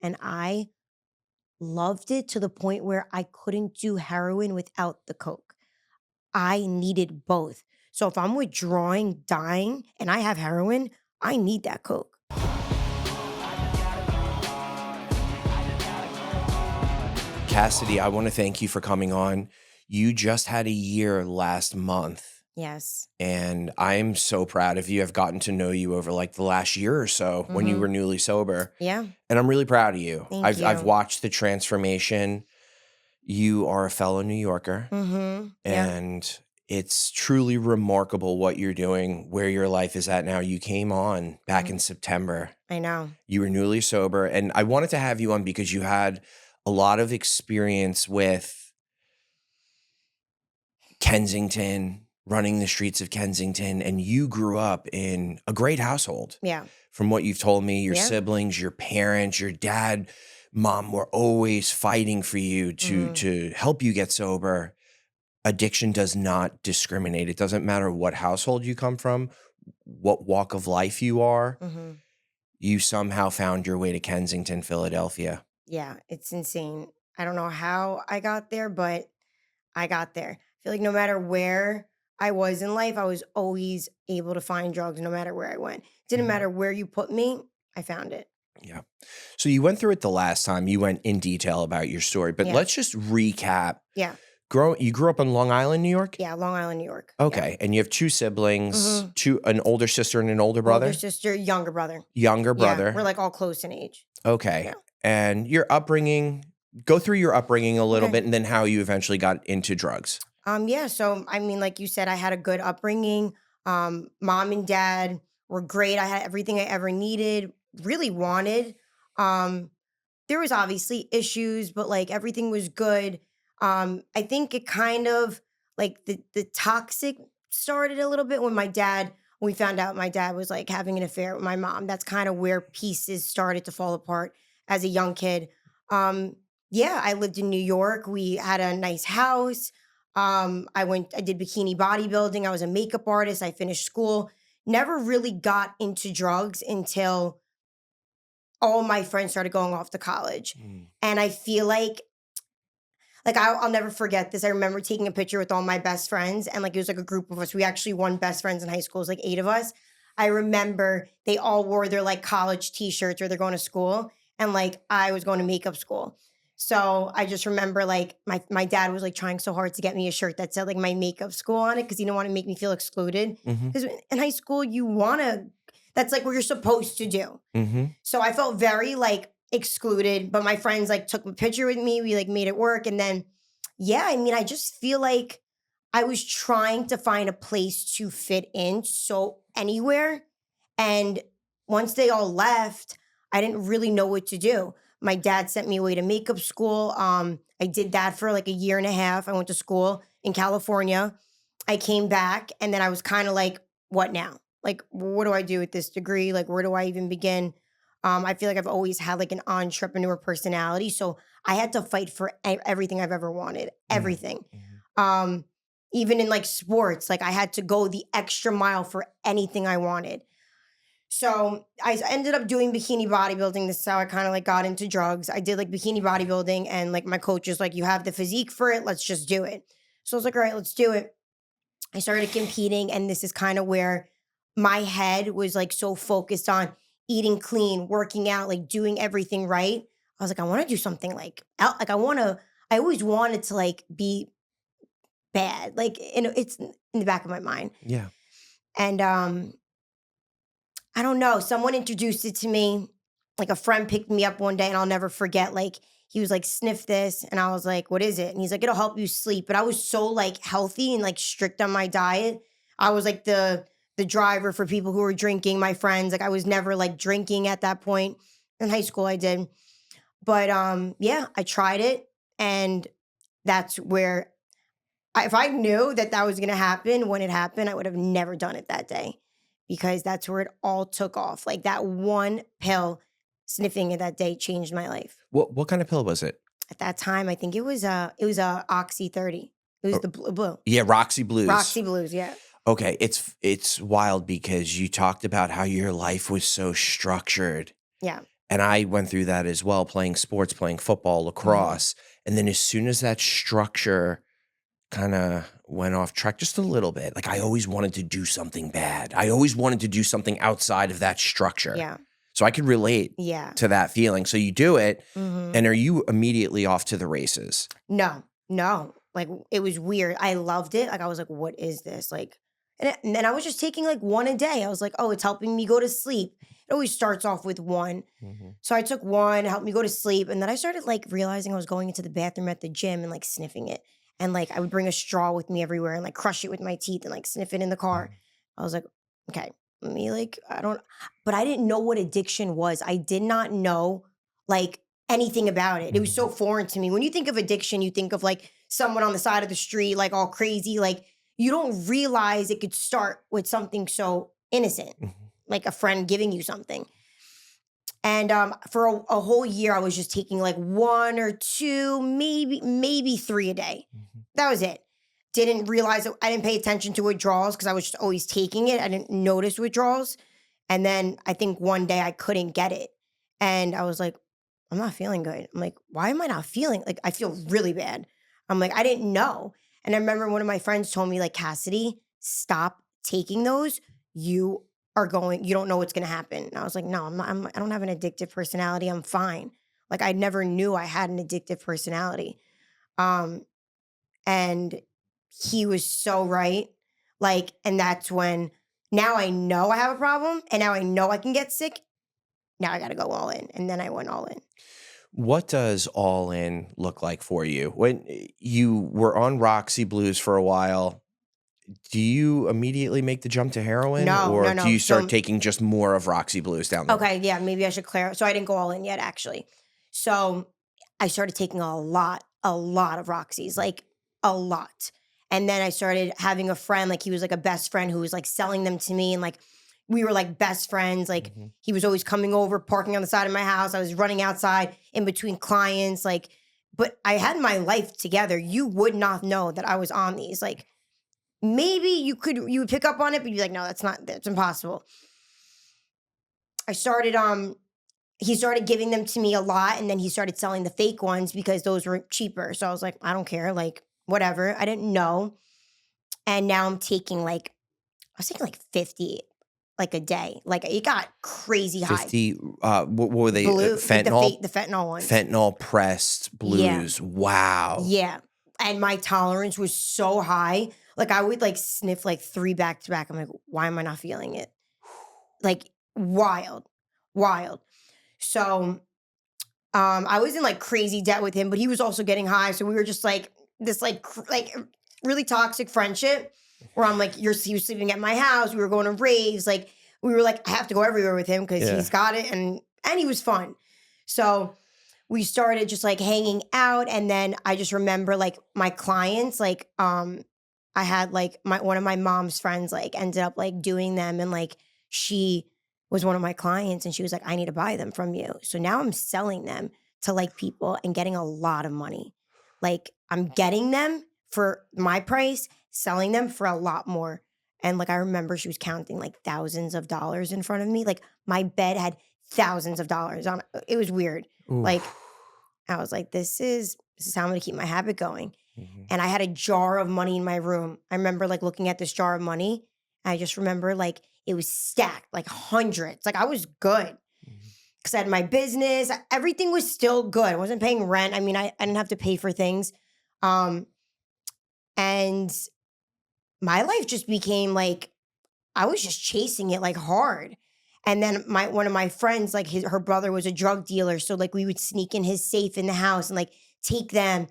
And I loved it to the point where I couldn't do heroin without the coke. I needed both. So if I'm withdrawing, dying, and I have heroin, I need that coke. Cassidy, I want to thank you for coming on. You just had a year last month. Yes. And I'm so proud of you. I've gotten to know you over like the last year or so when you were newly sober. Yeah. And I'm really proud of you. Thank you. I've watched the transformation. You are a fellow New Yorker. And it's truly remarkable what you're doing, where your life is at now. You came on back in September. I know. You were newly sober. And I wanted to have you on because you had a lot of experience with Kensington, running the streets of Kensington, and you grew up in a great household. Yeah. From what you've told me, your siblings, your parents, your dad, mom were always fighting for you to help you get sober. Addiction does not discriminate. It doesn't matter what household you come from, what walk of life you are. You somehow found your way to Kensington, Philadelphia. Yeah, it's insane. I don't know how I got there, but I got there. I feel like no matter where I was in life, I was always able to find drugs no matter where I went. Didn't matter where you put me, I found it. Yeah. So you went through it the last time. You went in detail about your story, but let's just recap. Yeah. You grew up in Long Island, New York? Yeah, Long Island, New York. Okay. And you have two siblings, an older sister and an older brother? Older sister, younger brother. Younger brother. Yeah, we're like all close in age. Okay. Yeah. And your upbringing, go through your upbringing a little bit and then how you eventually got into drugs. Yeah. So, I mean, like you said, I had a good upbringing. Mom and dad were great. I had everything I ever needed, really wanted. There was obviously issues, but like everything was good. I think it kind of like the toxic started a little bit when we found out my dad was like having an affair with my mom. That's kind of where pieces started to fall apart as a young kid. I lived in New York. We had a nice house. I did bikini bodybuilding. I was a makeup artist. I finished school. Never really got into drugs until all my friends started going off to college. And I feel like I'll never forget this. I remember taking a picture with all my best friends, and like it was like a group of us. We actually won best friends in high school. It was like 8 of us. I remember they all wore their like college t-shirts where they're going to school, and like I was going to makeup school. So I just remember like my dad was like trying so hard to get me a shirt that said like my makeup school on it because he didn't want to make me feel excluded. Because in high school, that's like what you're supposed to do. So I felt very like excluded, but my friends like took a picture with me. We like made it work. And then, I just feel like I was trying to find a place to fit in. So anywhere. And once they all left, I didn't really know what to do. My dad sent me away to makeup school. I did that for like a year and a half. I went to school in California. I came back and then I was kind of like, what now? Like, what do I do with this degree? Like, where do I even begin? I feel like I've always had like an entrepreneur personality. So I had to fight for everything I've ever wanted, everything. Even in like sports, like I had to go the extra mile for anything I wanted. So I ended up doing bikini bodybuilding. This is how I kind of like got into drugs. I did like bikini bodybuilding and like my coach was like, you have the physique for it. Let's just do it. So I was like, all right, let's do it. I started competing, and this is kind of where my head was like so focused on eating clean, working out, like doing everything right. I was like, I want to do something like I always wanted to like be bad. Like, it's in the back of my mind. Yeah. And I don't know. Someone introduced it to me. Like a friend picked me up one day, and I'll never forget. Like he was like, sniff this. And I was like, what is it? And he's like, it'll help you sleep. But I was so like healthy and like strict on my diet. I was like the driver for people who were drinking, my friends. Like I was never like drinking at that point. In high school I did. But I tried it. And that's where if I knew that was going to happen when it happened, I would have never done it that day. Because that's where it all took off. Like that one pill, sniffing it that day changed my life. What kind of pill was it? At that time, I think it was a Oxy 30. It was the blue. Yeah, Roxy Blues. Roxy Blues, yeah. Okay, it's wild because you talked about how your life was so structured. Yeah. And I went through that as well, playing sports, playing football, lacrosse. And then as soon as that structure kind of went off track just a little bit, like I always wanted to do something bad. I always wanted to do something outside of that structure. Yeah. So I could relate Yeah. to that feeling. So you do it, and are you immediately off to the races? No. Like, it was weird. I loved it. Like, I was like, what is this? Like, and then I was just taking like one a day. I was like, oh, it's helping me go to sleep. It always starts off with one. So I took one, helped me go to sleep. And then I started like realizing I was going into the bathroom at the gym and like sniffing it. And like I would bring a straw with me everywhere and like crush it with my teeth and like sniff it in the car. I was like, okay, let me like, but I didn't know what addiction was. I did not know like anything about it. It was so foreign to me. When you think of addiction, you think of like someone on the side of the street, like all crazy. Like you don't realize it could start with something so innocent, like a friend giving you something. And for a whole year, I was just taking like one or two, maybe three a day. That was it. Didn't realize it. I didn't pay attention to withdrawals because I was just always taking it. I didn't notice withdrawals. And then I think one day I couldn't get it. And I was like, I'm not feeling good. I'm like, why am I not feeling? Like, I feel really bad. I'm like, I didn't know. And I remember one of my friends told me like, Cassidy, stop taking those. You don't know what's going to happen. And I was like, no, I don't have an addictive personality. I'm fine. Like, I never knew I had an addictive personality. And he was so right. Like, and that's when now I know I have a problem and now I know I can get sick. Now I got to go all in. And then I went all in. What does all in look like for you? When you were on Roxy Blues for a while, do you immediately make the jump to heroin? No. Do you start taking just more of Roxy Blues down the road? Okay, yeah, maybe I should clarify. So I didn't go all in yet, actually. So I started taking a lot of Roxys, like a lot. And then I started having a friend, like he was like a best friend who was like selling them to me. And like we were like best friends. Like he was always coming over, parking on the side of my house. I was running outside in between clients. Like, but I had my life together. You would not know that I was on these. Like maybe you would pick up on it, but you'd be like, no, that's impossible. I started, he started giving them to me a lot, and then he started selling the fake ones because those were cheaper. So I was like, I don't care, like, whatever. I didn't know. And now I'm taking like, I was taking like 50 like a day. Like it got crazy high. 50, what were they? Blue, Fentanyl? the fentanyl ones. Fentanyl pressed blues. Yeah. Wow. Yeah. And my tolerance was so high. Like I would like sniff like 3 back to back. I'm like, why am I not feeling it? Like wild. So I was in like crazy debt with him, but he was also getting high. So we were just like this like really toxic friendship where I'm like, he was sleeping at my house. We were going to raves. Like we were like, I have to go everywhere with him because he's got it. And he was fun. So we started just like hanging out. And then I just remember like my clients, like I had like one of my mom's friends like ended up like doing them. And like she was one of my clients and she was like, I need to buy them from you. So now I'm selling them to like people and getting a lot of money. Like I'm getting them for my price, selling them for a lot more. And like I remember she was counting like thousands of dollars in front of me. Like my bed had thousands of dollars on it. It was weird. Oof. Like I was like, this is how I'm gonna keep my habit going. And I had a jar of money in my room. I remember like looking at this jar of money. I just remember like it was stacked, like hundreds. Like I was good because I had my business. Everything was still good. I wasn't paying rent. I mean, I didn't have to pay for things. And my life just became like, I was just chasing it like hard. And then one of my friends, like her brother was a drug dealer. So like we would sneak in his safe in the house and like take them.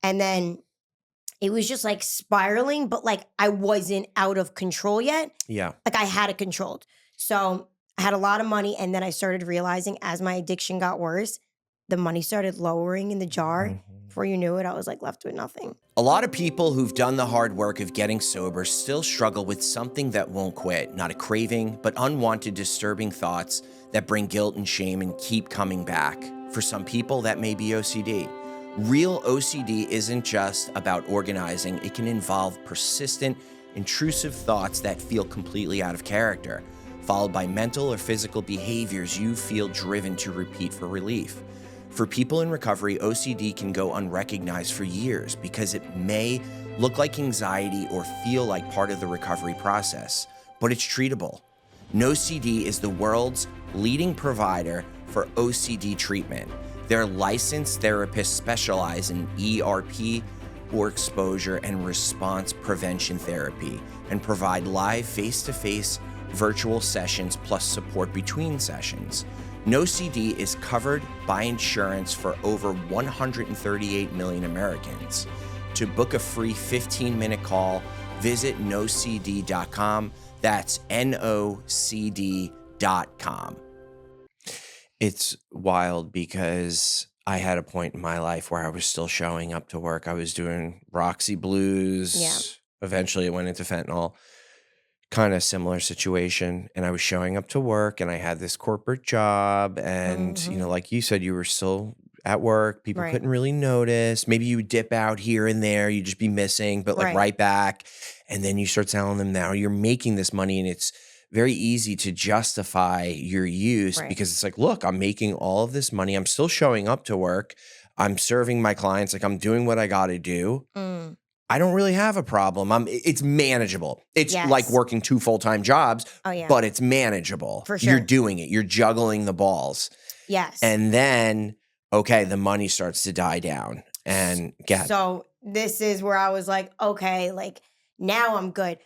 And then it was just like spiraling, but like I wasn't out of control yet. Yeah. Like I had it controlled. So I had a lot of money. And then I started realizing as my addiction got worse, the money started lowering in the jar. Before you knew it, I was like left with nothing. A lot of people who've done the hard work of getting sober still struggle with something that won't quit. Not a craving, but unwanted disturbing thoughts that bring guilt and shame and keep coming back. For some people, that may be OCD. Real OCD isn't just about organizing. It can involve persistent, intrusive thoughts that feel completely out of character. followed by mental or physical behaviors you feel driven to repeat for relief. For people in recovery, OCD can go unrecognized for years because it may look like anxiety or feel like part of the recovery process, but it's treatable. NoCD is the world's leading provider for OCD treatment. Their licensed therapists specialize in ERP or exposure and response prevention therapy and provide live face-to-face virtual sessions plus support between sessions. NoCD is covered by insurance for over 138 million Americans. To book a free 15-minute call, visit nocd.com. That's NOCD.com. It's wild because I had a point in my life where I was still showing up to work. I was doing Roxy blues. Yeah. Eventually it went into fentanyl. Kind of similar situation. And I was showing up to work and I had this corporate job. And, you know, like you said, you were still at work. People couldn't really notice. Maybe you would dip out here and there. You'd just be missing, but like right back. And then you start telling them now you're making this money, and it's very easy to justify your use because it's like, look, I'm making all of this money. I'm still showing up to work. I'm serving my clients. Like, I'm doing what I got to do. I don't really have a problem. It's manageable. It's like working 2 full-time jobs, but it's manageable. For sure. You're doing it. You're juggling the balls. Yes. And then, okay, the money starts to die down. And so this is where I was like, okay, like now I'm good.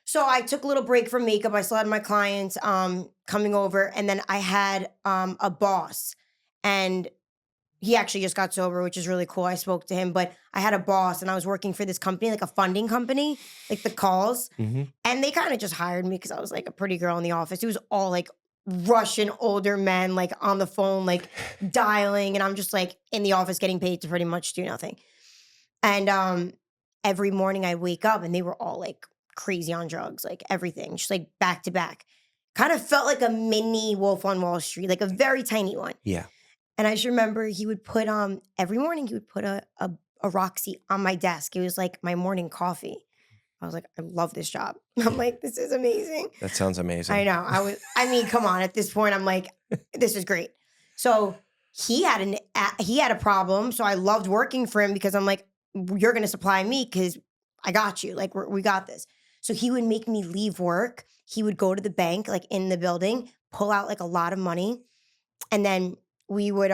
So I took a little break from makeup. I still had my clients coming over, and then I had a boss, and he actually just got sober, which is really cool. I spoke to him, but I had a boss, and I was working for this company, like a funding company, like the calls, and they kind of just hired me because I was like a pretty girl in the office. It was all like Russian older men, like on the phone, like dialing, and I'm just like in the office getting paid to pretty much do nothing. And every morning I wake up, and they were all like crazy on drugs, like everything, just like back to back. Kind of felt like a mini Wolf on Wall Street, like a very tiny one. Yeah. And I just remember he would put every morning he would put a Roxy on my desk. It was like my morning coffee. I was like, I love this job. I'm like, this is amazing. That sounds amazing. I know. I mean, come on. At this point, I'm like, this is great. So he had a problem. So I loved working for him because I'm like, you're going to supply me because I got you. Like, we got this. So he would make me leave work. He would go to the bank, like in the building, pull out like a lot of money. And then we would,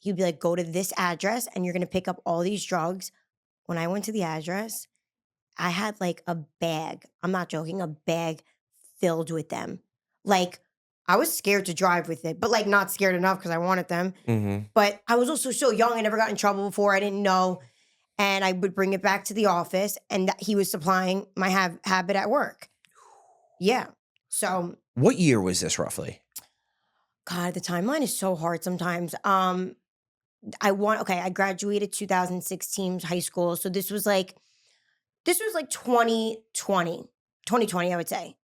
he'd be like, go to this address and you're going to pick up all these drugs. When I went to the address, I had like a bag. I'm not joking, a bag filled with them. Like, I was scared to drive with it, but like not scared enough because I wanted them. But I was also so young. I never got in trouble before. I didn't know. And I would bring it back to the office, and he was supplying my habit at work. Yeah. So. What year was this roughly? God, the timeline is so hard sometimes. I graduated 2016 high school. So this was like 2020, I would say.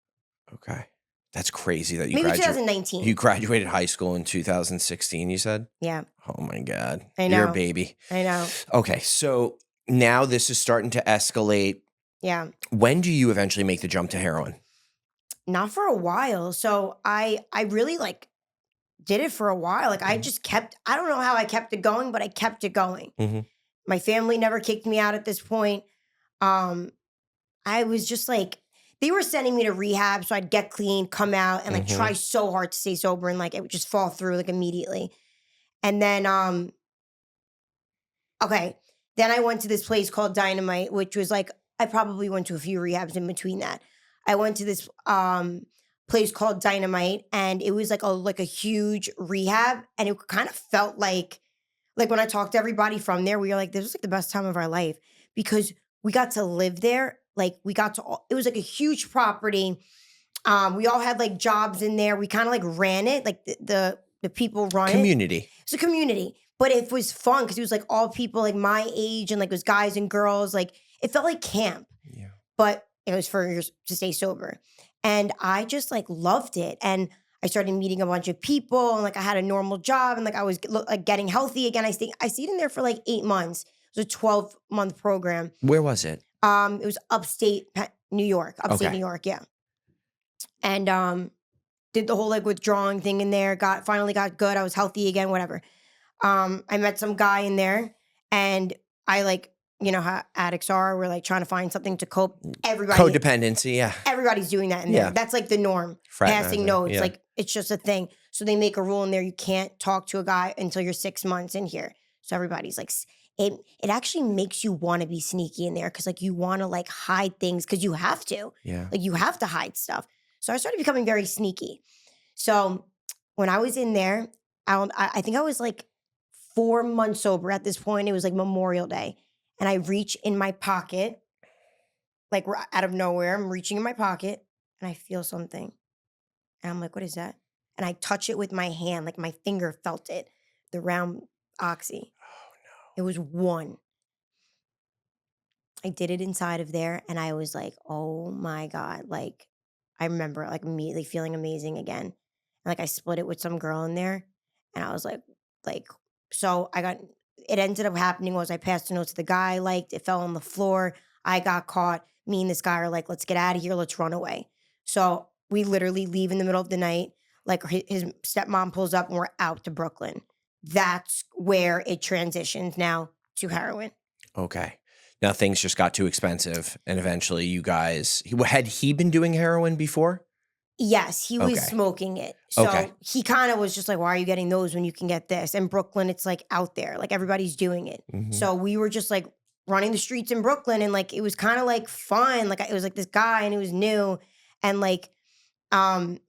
Okay. That's crazy that you Maybe 2019. You graduated high school in 2016, you said? Yeah. Oh my God. I know. You're a baby. I know. Okay. So now this is starting to escalate. Yeah. When do you eventually make the jump to heroin? Not for a while. So I really like did it for a while. Like I just kept, I don't know how I kept it going, but I kept it going. My family never kicked me out at this point. I was just like, they were sending me to rehab, so I'd get clean, come out, and like try so hard to stay sober, and like it would just fall through like immediately. And then, then I went to this place called Dynamite, which was like, I probably went to a few rehabs in between that. I went to this place called Dynamite, and it was like a huge rehab, and it kind of felt like when I talked to everybody from there, we were like, this was like the best time of our life because we got to live there. Like it was like a huge property. We all had like jobs in there. We kind of like ran it, like the people run community. It. It's a community, but it was fun because it was like all people like my age and like it was guys and girls. Like it felt like camp, but it was for years to stay sober. And I just like loved it. And I started meeting a bunch of people, and like I had a normal job, and like I was like getting healthy again. I stayed in there for like 8 months. It was a 12-month program. Where was it? It was upstate New York, New York, yeah. And did the whole like withdrawing thing in there, finally got good. I was healthy again, whatever. I met some guy in there, and I like, you know how addicts are. We're like trying to find something to cope. Codependency, yeah. Everybody's doing that in there. That's like the norm. Passing notes, like it's just a thing. So they make a rule in there: you can't talk to a guy until you're 6 months in here. So everybody's like, it actually makes you want to be sneaky in there because like you want to like hide things because you have to. Yeah. Like you have to hide stuff. So I started becoming very sneaky. So when I was in there, I think I was like 4 months sober at this point. It was like Memorial Day. And I reach in my pocket, like out of nowhere, I'm reaching in my pocket and I feel something. And I'm like, what is that? And I touch it with my hand, like my finger felt it, the round oxy. Oh, no. It was 1. I did it inside of there and I was like, oh my God. Like, I remember like immediately feeling amazing again. And like I split it with some girl in there and I was like, so it ended up happening was I passed a note to the guy I liked, it fell on the floor. I got caught. Me and this guy are like, let's get out of here. Let's run away. So we literally leave in the middle of the night. Like his stepmom pulls up and we're out to Brooklyn. That's where it transitions now to heroin. Okay. Now things just got too expensive and eventually you guys, had he been doing heroin before? Yes, he was smoking it. So he kind of was just like, why are you getting those when you can get this? In Brooklyn, it's like out there. Like everybody's doing it. Mm-hmm. So we were just like running the streets in Brooklyn and like it was kind of like fun. Like it was like this guy and it was new. And like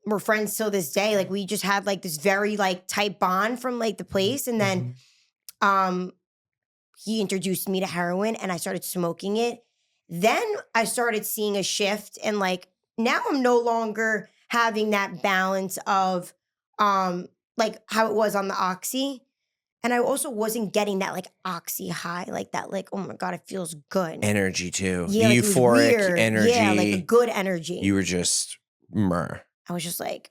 we're friends till this day. Like we just had like this very like tight bond from like the place. And then he introduced me to heroin and I started smoking it. Then I started seeing a shift and like now I'm no longer having that balance of like how it was on the oxy. And I also wasn't getting that like oxy high, like that like, oh my God, it feels good. Energy too. Yeah, the like euphoric energy. Yeah, like a good energy. You were just I was just like,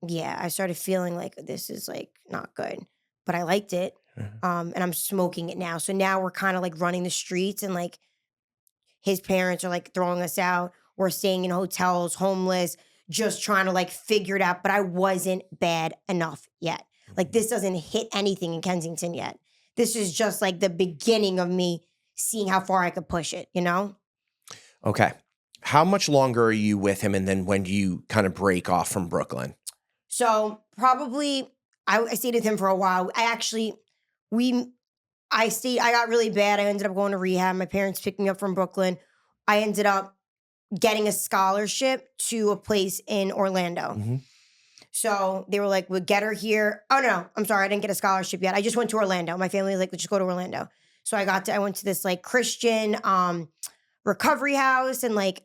yeah, I started feeling like this is like not good. But I liked it. And I'm smoking it now. So now we're kind of like running the streets and like his parents are like throwing us out. We're staying in hotels, homeless, just trying to like figure it out. But I wasn't bad enough yet. Like this doesn't hit anything in Kensington yet. This is just like the beginning of me seeing how far I could push it, you know? Okay. How much longer are you with him? And then when do you kind of break off from Brooklyn? So probably I stayed with him for a while. I got really bad. I ended up going to rehab. My parents picked me up from Brooklyn. I ended up getting a scholarship to a place in Orlando. Mm-hmm. So they were like, we'll get her here. Oh, no, I'm sorry. I didn't get a scholarship yet. I just went to Orlando. My family was like, let's just go to Orlando. So I went to this like Christian recovery house. And like,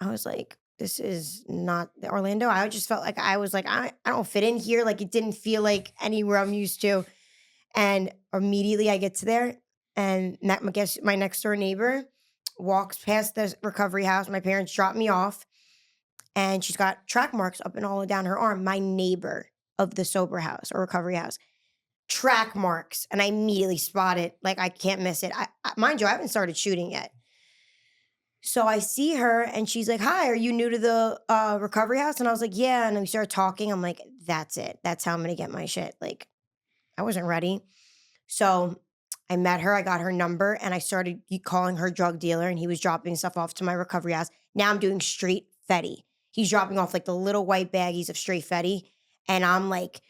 I was like, this is not Orlando. I just felt like I was like, I don't fit in here. Like it didn't feel like anywhere I'm used to. And immediately I get to there and my next door neighbor walks past the recovery house. My parents drop me off and she's got track marks up and all down her arm. My neighbor of the sober house or recovery house, track marks. And I immediately spot it. Like I can't miss it. Mind you, I haven't started shooting yet. So I see her and she's like, hi, are you new to the recovery house? And I was like, yeah. And we started talking. I'm like, that's it. That's how I'm going to get my shit. Like I wasn't ready. So I met her. I got her number and I started calling her drug dealer and he was dropping stuff off to my recovery house. Now I'm doing straight Fetty. He's dropping off like the little white baggies of straight Fetty. And I'm like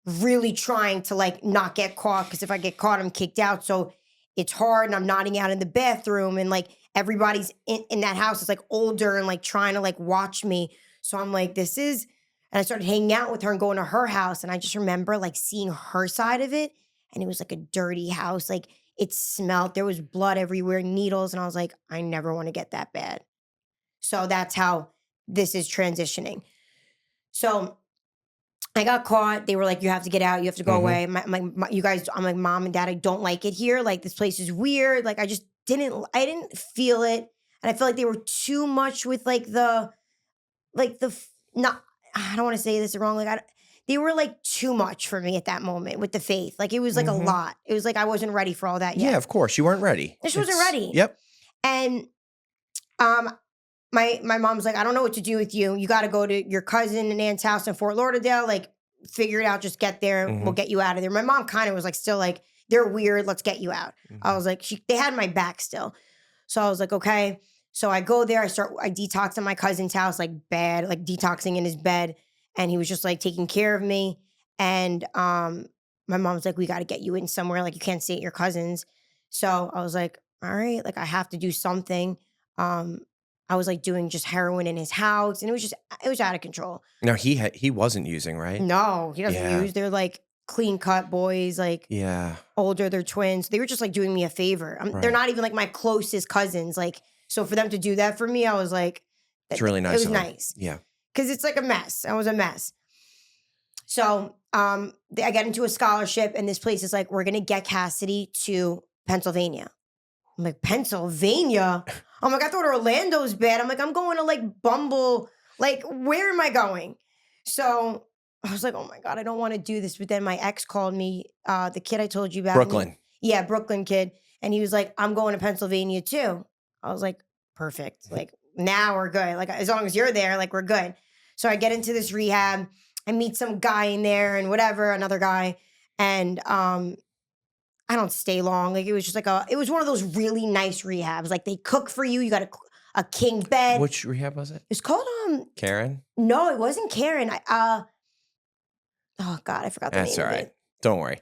really trying to like not get caught because if I get caught, I'm kicked out. So it's hard and I'm nodding out in the bathroom and like everybody's in that house is like older and like trying to like watch me. So I'm like, and I started hanging out with her and going to her house. And I just remember like seeing her side of it. And it was like a dirty house. Like it smelled, there was blood everywhere, needles. And I was like, I never want to get that bad. So that's how this is transitioning. So I got caught. They were like, you have to get out. You have to go away. You guys, I'm like, mom and dad, I don't like it here. Like this place is weird. Like I didn't feel it. And I felt like they were too much with like I don't want to say this wrong. Like they were like too much for me at that moment with the faith. Like it was like a lot. It was like I wasn't ready for all that yet. Yeah, of course. You weren't ready. Wasn't ready. Yep. And my mom's like, I don't know what to do with you. You got to go to your cousin and aunt's house in Fort Lauderdale. Like, figure it out. Just get there. We'll get you out of there. My mom kind of was like, still like, they're weird. Let's get you out. I was like, they had my back still. So I was like, okay. So I go there. I detox at my cousin's house, like bad, like detoxing in his bed. And he was just like taking care of me. And my mom's like, we got to get you in somewhere. Like, you can't stay at your cousin's. So I was like, all right, like I have to do something. I was like doing just heroin in his house, and it was out of control. No, he wasn't using, right? No, he doesn't use. They're like clean cut boys, like older, they're twins. They were just like doing me a favor. They're not even like my closest cousins. Like, so for them to do that for me, I was like, it's really nice. It was nice. Yeah. Cause it's like a mess. I was a mess. So I get into a scholarship, and this place is like, we're gonna get Cassidy to Pennsylvania. I'm like, Pennsylvania? I'm like, I thought Orlando's bad. I'm like, I'm going to like Bumble. Like, where am I going? So I was like, oh my God, I don't want to do this. But then my ex called me, the kid I told you about. Brooklyn. Yeah, Brooklyn kid. And he was like, I'm going to Pennsylvania too. I was like, perfect. Like, now we're good. Like, as long as you're there, like, we're good. So I get into this rehab. I meet some guy in there and whatever, another guy. And I don't stay long. Like, it was just like it was one of those really nice rehabs. Like, they cook for you. You got a king bed. Which rehab was it? It's called Karen? No, it wasn't Karen. Oh God, I forgot the name That's all of right. it. Don't worry.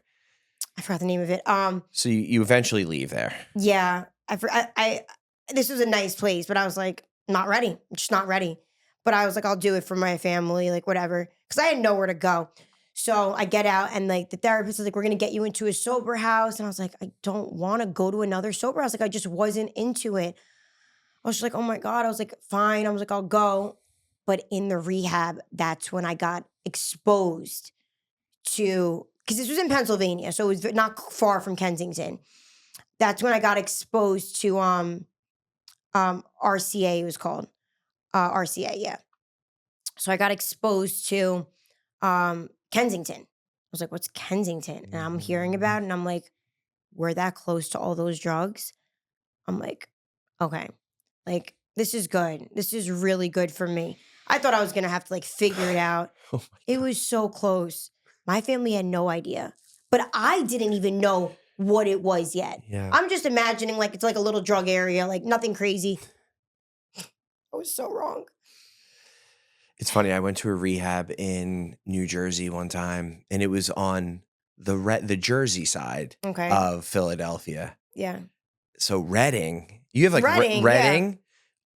I forgot the name of it. So you eventually leave there. Yeah. This was a nice place, but I was like, not ready. I'm just not ready. But I was like, I'll do it for my family, like whatever. Because I had nowhere to go. So I get out, and like the therapist is like, we're going to get you into a sober house. And I was like, I don't want to go to another sober house. Like, I just wasn't into it. I was just like, oh my God. I was like, fine. I was like, I'll go. But in the rehab, that's when I got exposed to, because this was in Pennsylvania, so it was not far from Kensington. That's when I got exposed to RCA, it was called. RCA, yeah. So I got exposed to Kensington. I was like, what's Kensington? And I'm hearing about it, and I'm like, we're that close to all those drugs? I'm like, okay, like, this is good. This is really good for me. I thought I was going to have to like figure it out. It was so close. My family had no idea, but I didn't even know what it was yet. Yeah. I'm just imagining like it's like a little drug area, like nothing crazy. I was so wrong. It's funny. I went to a rehab in New Jersey one time, and it was on the Jersey side of Philadelphia. Yeah. So Reading, you have like Reading, Reading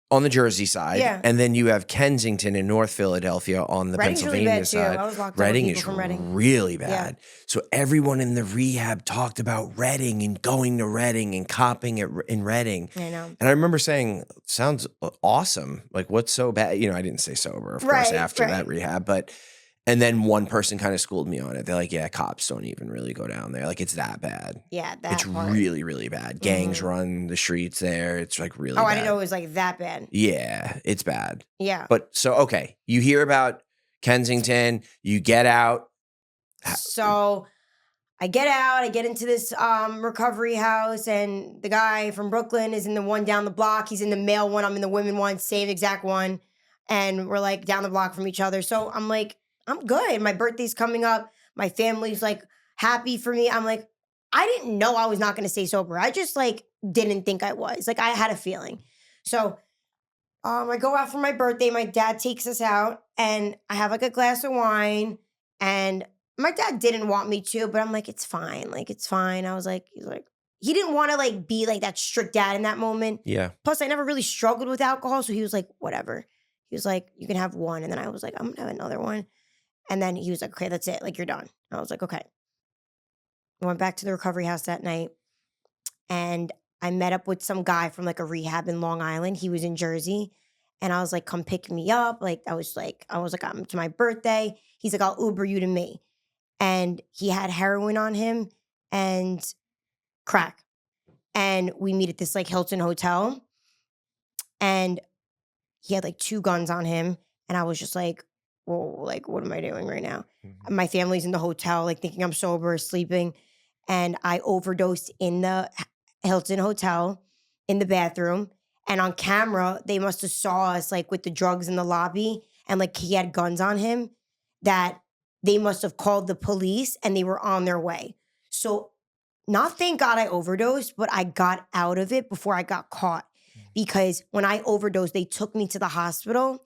on the Jersey side, Yeah. and then you have Kensington in North Philadelphia on the Reading's really Pennsylvania bad, too. side. I was locked up with Reading people is from Reading. really bad. So everyone in the rehab talked about Reading and going to Reading and copping in Reading. I know. And I remember saying, sounds awesome. Like, what's so bad? You know, I didn't say sober, of course, after that rehab, but. And then one person kind of schooled me on it. They're like, yeah, cops don't even really go down there. Like, it's that bad. Yeah, It's really, really bad. Gangs run the streets there. It's like really bad. I didn't know it was like that bad. Yeah, it's bad. Yeah. But so, okay, you hear about Kensington, you get out. So I get out, I get into this recovery house, and the guy from Brooklyn is in the one down the block. He's in the male one, I'm in the women one, same exact one. And we're like down the block from each other. So I'm like, I'm good. My birthday's coming up. My family's like happy for me. I'm like, I didn't know I was not going to stay sober. I just like didn't think I was. Like, I had a feeling. So I go out for my birthday. My dad takes us out, and I have like a glass of wine. And my dad didn't want me to, but I'm like, it's fine. Like, it's fine. He's like, he didn't want to like be like that strict dad in that moment. Yeah. Plus, I never really struggled with alcohol. So he was like, whatever. He was like, you can have one. And then I was like, I'm going to have another one. And then he was like, okay, that's it. Like, you're done. I was like, okay. I went back to the recovery house that night, and I met up with some guy from like a rehab in Long Island. He was in Jersey. And I was like, come pick me up. Like, I was like, to my birthday. He's like, I'll Uber you to me. And he had heroin on him and crack. And we meet at this like Hilton hotel. And he had like 2 guns on him. And I was just like, whoa, like, what am I doing right now? Mm-hmm. My family's in the hotel, like thinking I'm sober, sleeping. And I overdosed in the Hilton hotel in the bathroom. And on camera, they must have saw us like with the drugs in the lobby and like he had guns on him, that they must have called the police and they were on their way. So not thank God I overdosed, but I got out of it before I got caught. Because when I overdosed, they took me to the hospital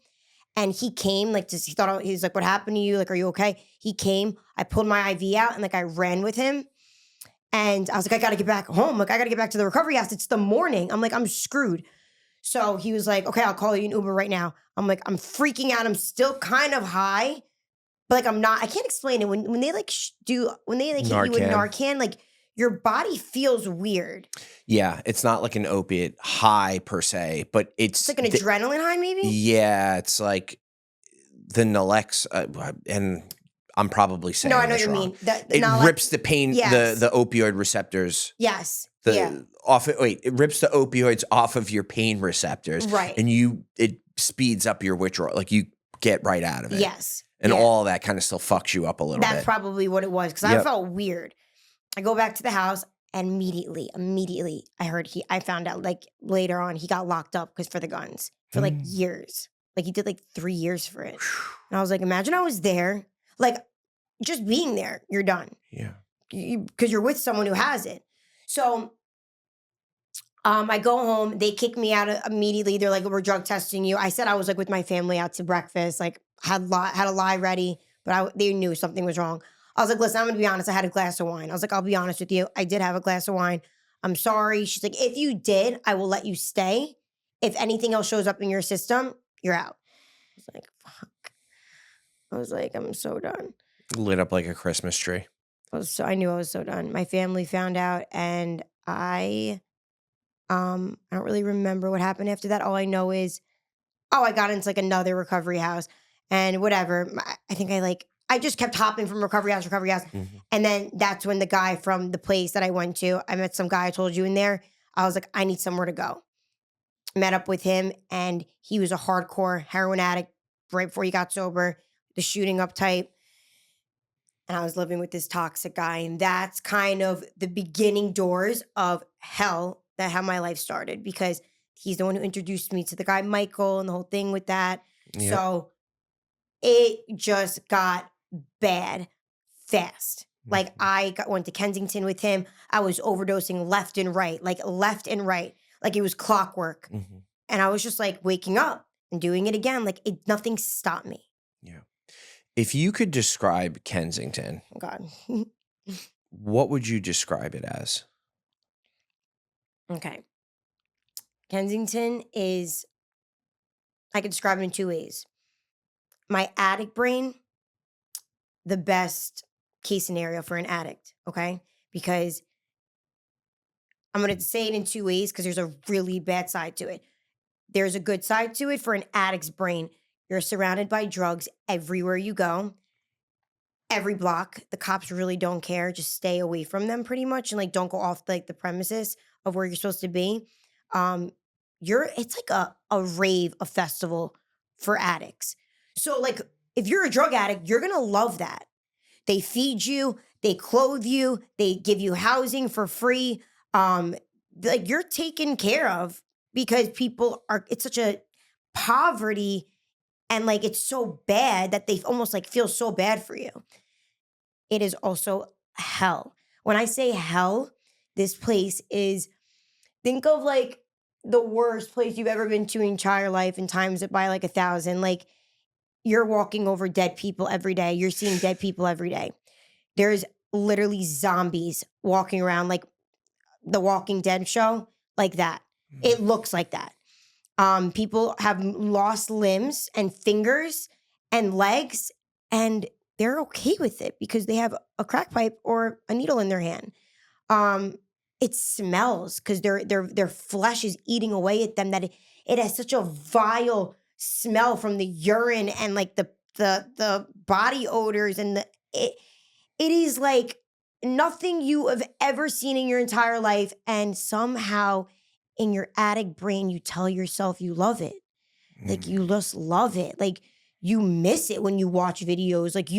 and he came, like, just, he was like, what happened to you? Like, are you okay? He came, I pulled my IV out and like I ran with him. And I was like, I gotta get back home. Like, I gotta get back to the recovery house. It's the morning. I'm like, I'm screwed. So he was like, okay, I'll call you an Uber right now. I'm like, I'm freaking out. I'm still kind of high, but like I'm not. I can't explain it. When they like when they like hit you with Narcan, like your body feels weird. Yeah, it's not like an opiate high per se, but it's like an adrenaline high, maybe. Yeah, it's like the Nalex, and I'm probably saying no, I know what you wrong. mean. It rips the pain, yes. the opioid receptors. Yes. It rips the opioids off of your pain receptors, right? And it speeds up your withdrawal, like you get right out of it. Yes, and all that kind of still fucks you up a little bit. That's probably what it was because I felt weird. I go back to the house and immediately I found out like later on he got locked up because for the guns for like years. Like he did like 3 years for it. And I was like, imagine I was there, like just being there, you're done. Yeah. Because you're with someone who has it. So I go home, they kick me out immediately. They're like, we're drug testing you. I said I was like with my family out to breakfast, like had a lie ready, but they knew something was wrong. I was like, listen, I'm going to be honest. I had a glass of wine. I was like, I'll be honest with you. I did have a glass of wine. I'm sorry. She's like, if you did, I will let you stay. If anything else shows up in your system, you're out. I was like, fuck. I was like, I'm so done. Lit up like a Christmas tree. I knew I was so done. My family found out and I don't really remember what happened after that. All I know is, I got into like another recovery house and whatever. I think I just kept hopping from recovery house. Mm-hmm. And then that's when the guy from the place that I went to, I met some guy I told you in there. I was like, I need somewhere to go. Met up with him and he was a hardcore heroin addict right before he got sober, the shooting up type. And I was living with this toxic guy. And that's kind of the beginning doors of hell, that how my life started, because he's the one who introduced me to the guy, Michael, and the whole thing with that. Yep. So it just got bad fast. Mm-hmm. Like I went to Kensington with him. I was overdosing left and right. Like it was clockwork. Mm-hmm. And I was just like waking up and doing it again. Like nothing stopped me. Yeah. If you could describe Kensington, oh God, what would you describe it as? Okay. Kensington is, I could describe it in 2 ways. My addict brain, the best case scenario for an addict, okay? Because I'm going to say it in 2 ways because there's a really bad side to it. There's a good side to it for an addict's brain. You're surrounded by drugs everywhere you go. Every block, the cops really don't care. Just stay away from them pretty much and like don't go off like the premises of where you're supposed to be. It's like a rave, a festival for addicts. So like if you're a drug addict, you're gonna love that. They feed you, they clothe you, they give you housing for free. Like you're taken care of because it's such a poverty and like it's so bad that they almost like feel so bad for you. It is also hell. When I say hell, this place is, think of like the worst place you've ever been to in your entire life and times it by like 1,000. Like you're walking over dead people every day. You're seeing dead people every day. There's literally zombies walking around like the Walking Dead show, like that. It looks like that. People have lost limbs and fingers and legs and they're okay with it because they have a crack pipe or a needle in their hand. It smells because their flesh is eating away at them, that it has such a vile smell from the urine and like the body odors and it is like nothing you have ever seen in your entire life. And somehow in your addict brain, you tell yourself you love it. Like you just love it. Like you miss it when you watch videos. Like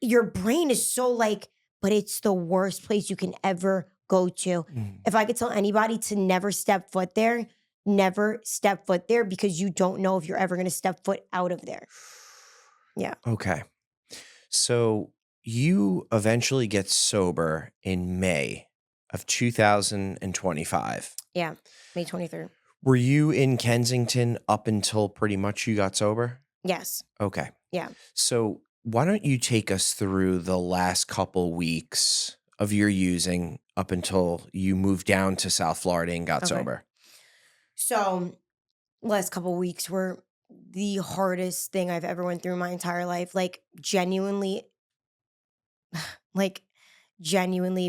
your brain is so like, but it's the worst place you can ever go to. If I could tell anybody to never step foot there because you don't know if you're ever going to step foot out of there. Yeah. Okay. So you eventually get sober in May of 2025. Yeah. May 23rd. Were you in Kensington up until pretty much you got sober? Yes. Okay. Yeah. So why don't you take us through the last couple weeks of your using up until you moved down to South Florida and got sober? So last couple weeks were the hardest thing I've ever went through in my entire life. Like genuinely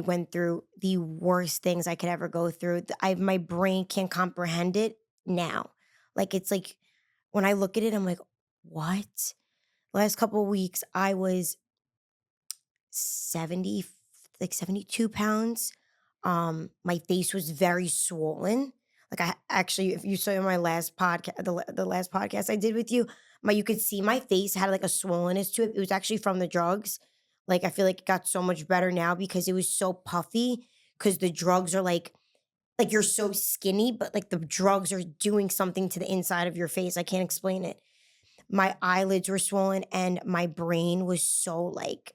went through the worst things I could ever go through. My brain can't comprehend it now. Like it's like when I look at it, I'm like, what? Last couple of weeks, I was 72 pounds. My face was very swollen. Like I actually, if you saw my last podcast, the last podcast I did with you, you could see my face had like a swollenness to it. It was actually from the drugs. Like I feel like it got so much better now because it was so puffy. Because the drugs are like you're so skinny, but like the drugs are doing something to the inside of your face. I can't explain it. My eyelids were swollen and my brain was so like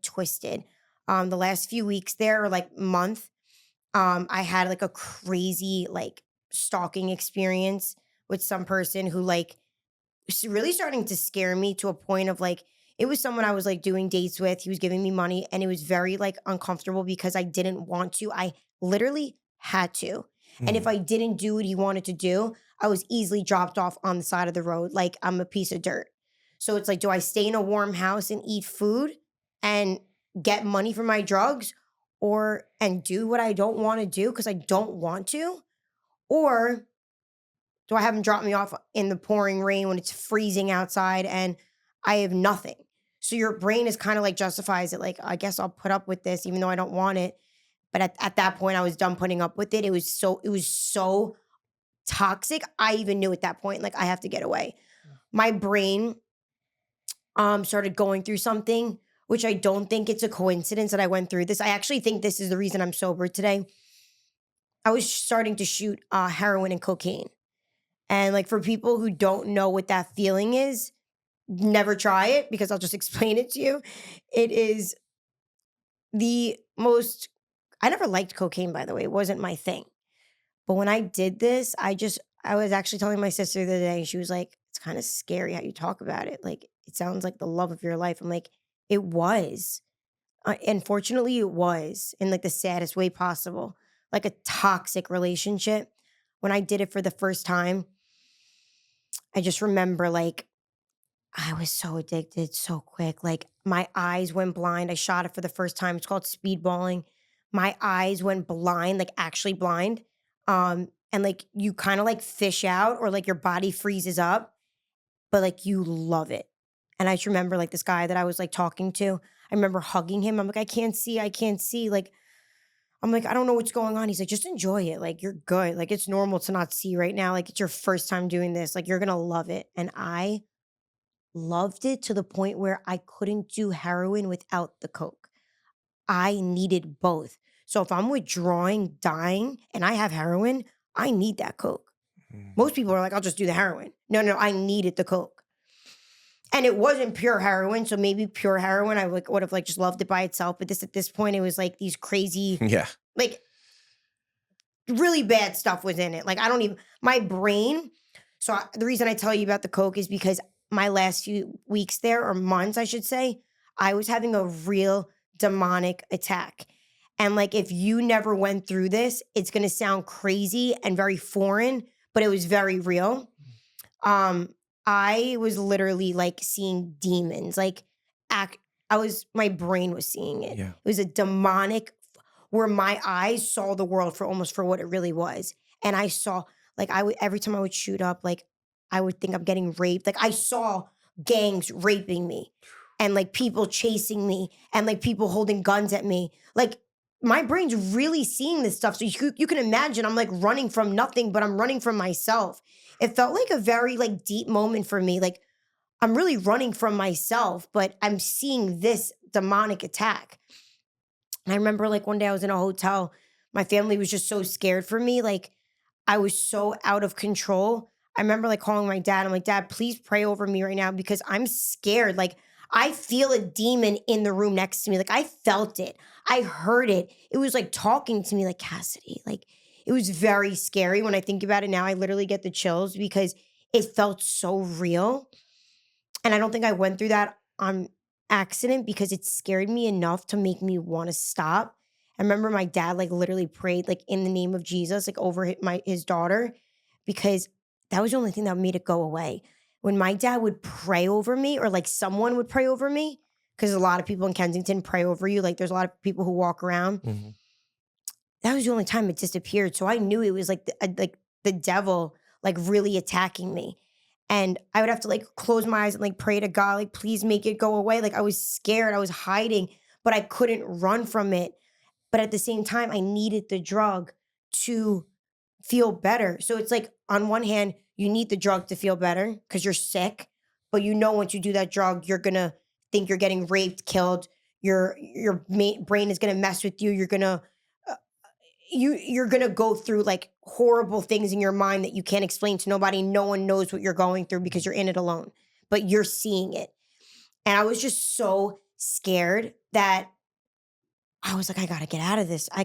twisted. The last few weeks there or like month, I had like a crazy like stalking experience with some person who like was really starting to scare me to a point of like it was someone I was like doing dates with. He was giving me money and it was very like uncomfortable because I didn't want to. I literally had to. And if I didn't do what he wanted to do, I was easily dropped off on the side of the road like I'm a piece of dirt. So it's like, do I stay in a warm house and eat food and get money for my drugs and do what I don't want to do because I don't want to? Or do I have him drop me off in the pouring rain when it's freezing outside and I have nothing? So your brain is kind of like justifies it. Like, I guess I'll put up with this even though I don't want it. But at that point, I was done putting up with it. It was so toxic. I even knew at that point, like, I have to get away. My brain started going through something, which I don't think it's a coincidence that I went through this. I actually think this is the reason I'm sober today. I was starting to shoot heroin and cocaine. And like for people who don't know what that feeling is, never try it because I'll just explain it to you. It is the most, I never liked cocaine, by the way. It wasn't my thing. But when I did this, I was actually telling my sister the other day, and she was like, it's kind of scary how you talk about it. Like, it sounds like the love of your life. I'm like, it was. Unfortunately, it was in like the saddest way possible, like a toxic relationship. When I did it for the first time, I just remember like I was so addicted so quick. Like my eyes went blind. I shot it for the first time. It's called speedballing. My eyes went blind, like actually blind. And like you kind of like fish out or like your body freezes up, but like you love it. And I just remember like this guy that I was like talking to, I remember hugging him. I'm like, I can't see. Like, I'm like, I don't know what's going on. He's like, just enjoy it. Like, you're good. Like, it's normal to not see right now. Like, it's your first time doing this. Like, you're going to love it. And I loved it to the point where I couldn't do heroin without the coke. I needed both. So if I'm withdrawing, dying, and I have heroin, I need that coke. Most people are like, I'll just do the heroin. No, I needed the coke. And it wasn't pure heroin, so maybe pure heroin, I would have like just loved it by itself. But at this point, it was like these crazy, like really bad stuff was in it. Like my brain. So the reason I tell you about the coke is because my last few weeks there, or months, I should say, I was having a real demonic attack. And like, if you never went through this, it's going to sound crazy and very foreign, but it was very real. I was literally like seeing demons, like my brain was seeing it. Yeah. It was a demonic where my eyes saw the world for what it really was. And I saw like every time I would shoot up, like I would think I'm getting raped. Like I saw gangs raping me and like people chasing me and like people holding guns at me. Like my brain's really seeing this stuff. So you can imagine I'm like running from nothing, but I'm running from myself. It felt like a very like deep moment for me. Like I'm really running from myself, but I'm seeing this demonic attack. And I remember like one day I was in a hotel. My family was just so scared for me. Like I was so out of control. I remember like calling my dad. I'm like, Dad, please pray over me right now because I'm scared. Like I feel a demon in the room next to me. Like I felt it. I heard it. It was like talking to me like Cassidy. Like it was very scary. When I think about it now, I literally get the chills because it felt so real. And I don't think I went through that on accident because it scared me enough to make me want to stop. I remember my dad like literally prayed like in the name of Jesus, like over his daughter, because that was the only thing that made it go away. When my dad would pray over me, or like someone would pray over me, because a lot of people in Kensington pray over you. Like there's a lot of people who walk around. Mhm. That was the only time it disappeared. So I knew it was like the devil like really attacking me. And I would have to like close my eyes and like pray to God, like, please make it go away. Like I was scared, I was hiding, but I couldn't run from it. But at the same time, I needed the drug to feel better. So it's like, on one hand, you need the drug to feel better because you're sick, but you know, once you do that drug, you're gonna think you're getting raped, killed. Your brain is gonna mess with you. You're gonna you're gonna go through like horrible things in your mind that you can't explain to nobody. No one knows what you're going through because you're in it alone, but you're seeing it. And I was just so scared that I was like, I gotta get out of this. I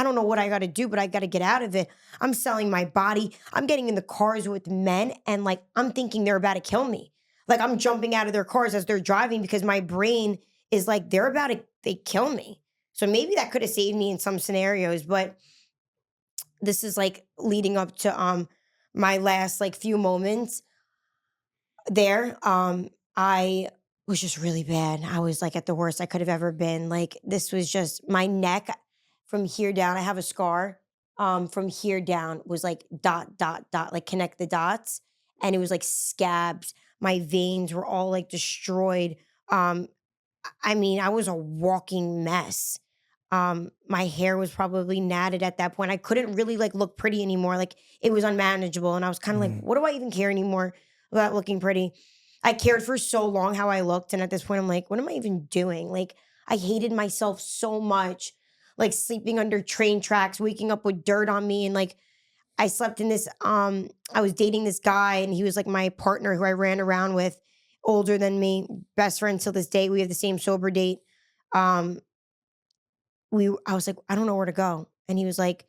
don't know what I gotta do, but I gotta get out of it. I'm selling my body. I'm getting in the cars with men, and like I'm thinking they're about to kill me. Like I'm jumping out of their cars as they're driving because my brain is like, they're about to they kill me. So maybe that could have saved me in some scenarios, but this is like leading up to my last like few moments there. I was just really bad. I was like at the worst I could have ever been. Like this was just my neck from here down. I have a scar. From here down was like dot dot dot, like connect the dots, and it was like scabs. My veins were all like destroyed. Um, I mean, I was a walking mess. My hair was probably natted at that point. I couldn't really like look pretty anymore. Like it was unmanageable. And I was kind of like, Mhm. what do I even care anymore about looking pretty? I cared for so long how I looked. And at this point, I'm like, what am I even doing? Like I hated myself so much, like sleeping under train tracks, waking up with dirt on me. And like I slept in this, I was dating this guy and he was like my partner who I ran around with, older than me, best friends till this day. We have the same sober date. Um, I was like, I don't know where to go. And he was like,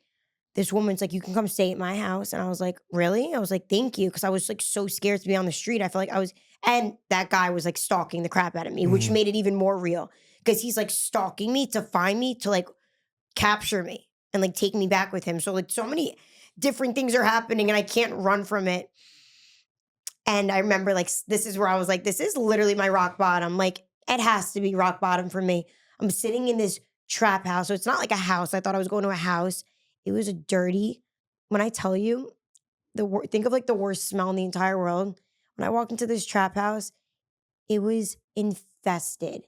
this woman's like, you can come stay at my house. And I was like, really? I was like, thank you. Cause I was like so scared to be on the street. I felt like I was, and that guy was like stalking the crap out of me, which Mhm. made it even more real. Cause he's like stalking me to find me, to like capture me and like take me back with him. So like so many different things are happening and I can't run from it. And I remember like this is where I was like, this is literally my rock bottom. Like it has to be rock bottom for me. I'm sitting in this trap house. So it's not like a house. I thought I was going to a house. It was a dirty, when I tell you, think of like the worst smell in the entire world. When I walked into this trap house, it was infested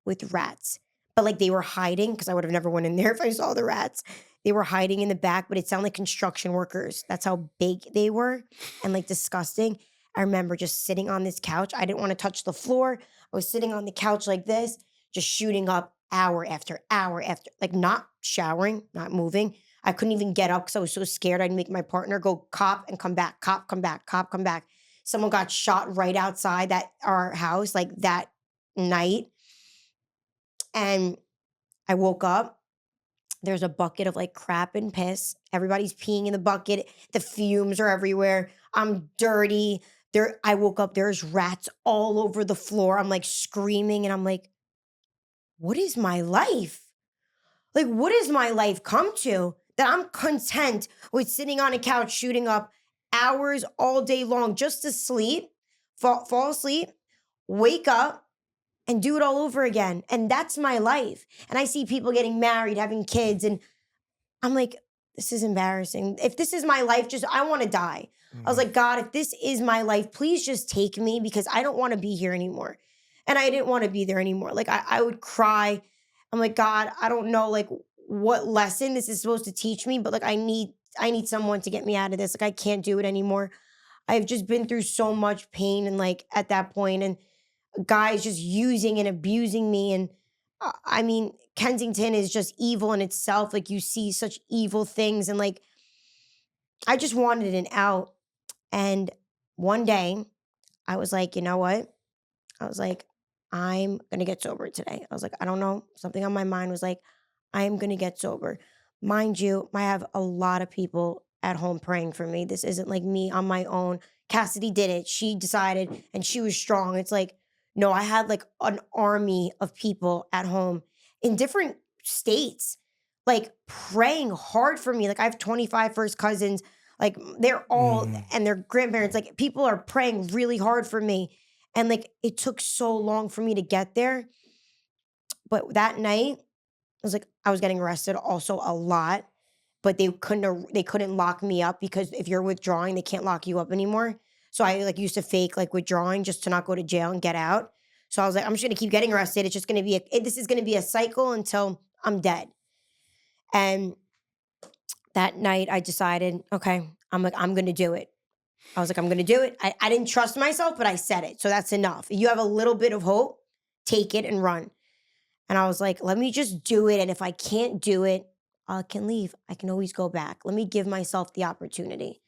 with rats. But like they were hiding because I would have never went in there if I saw the rats. They were hiding in the back, but it sounded like construction workers. That's how big they were and like disgusting. I remember just sitting on this couch. I didn't want to touch the floor. I was sitting on the couch like this, just shooting up hour after, like not showering, not moving. I couldn't even get up because I was so scared. I'd make my partner go cop and come back, cop, come back, cop, come back. Someone got shot right outside that our house like that night. And I woke up. There's a bucket of like crap and piss. Everybody's peeing in the bucket. The fumes are everywhere. I'm dirty. I woke up, there's rats all over the floor. I'm like screaming and I'm like, what is my life? Like, what has my life come to that I'm content with sitting on a couch shooting up hours all day long just to sleep, fall asleep, wake up, and do it all over again? And that's my life. And I see people getting married, having kids, and I'm like, this is embarrassing. If this is my life, I want to die. I was Mhm. like, God, if this is my life, please just take me because I don't want to be here anymore. And I didn't want to be there anymore. Like I would cry. I'm like, God, I don't know like what lesson this is supposed to teach me, but like I need someone to get me out of this. Like I can't do it anymore. I've just been through so much pain and like at that point, and guys just using and abusing me. And I mean, Kensington is just evil in itself. Like, you see such evil things, and like, I just wanted an out. And one day, I was like, you know what? I was like, I'm gonna get sober today. I was like, I don't know. Something on my mind was like, I am gonna get sober. Mind you, I have a lot of people at home praying for me. This isn't like me on my own. Cassidy did it. She decided and she was strong. It's like, no, I had like an army of people at home in different states, like praying hard for me. Like, I have 25 first cousins. Like, they're all, and their grandparents, like, people are praying really hard for me. And like, it took so long for me to get there. But that night, I was getting arrested also a lot, but they couldn't lock me up, because if you're withdrawing, they can't lock you up anymore. So I like used to fake like withdrawing just to not go to jail and get out. So I was like, I'm just gonna keep getting arrested. It's just gonna be this is gonna be a cycle until I'm dead. And that night I decided, okay, I'm gonna do it. I was like, I'm gonna do it. I didn't trust myself, but I said it. So that's enough. You have a little bit of hope, take it and run. And I was like, let me just do it. And if I can't do it, I can leave. I can always go back. Let me give myself the opportunity.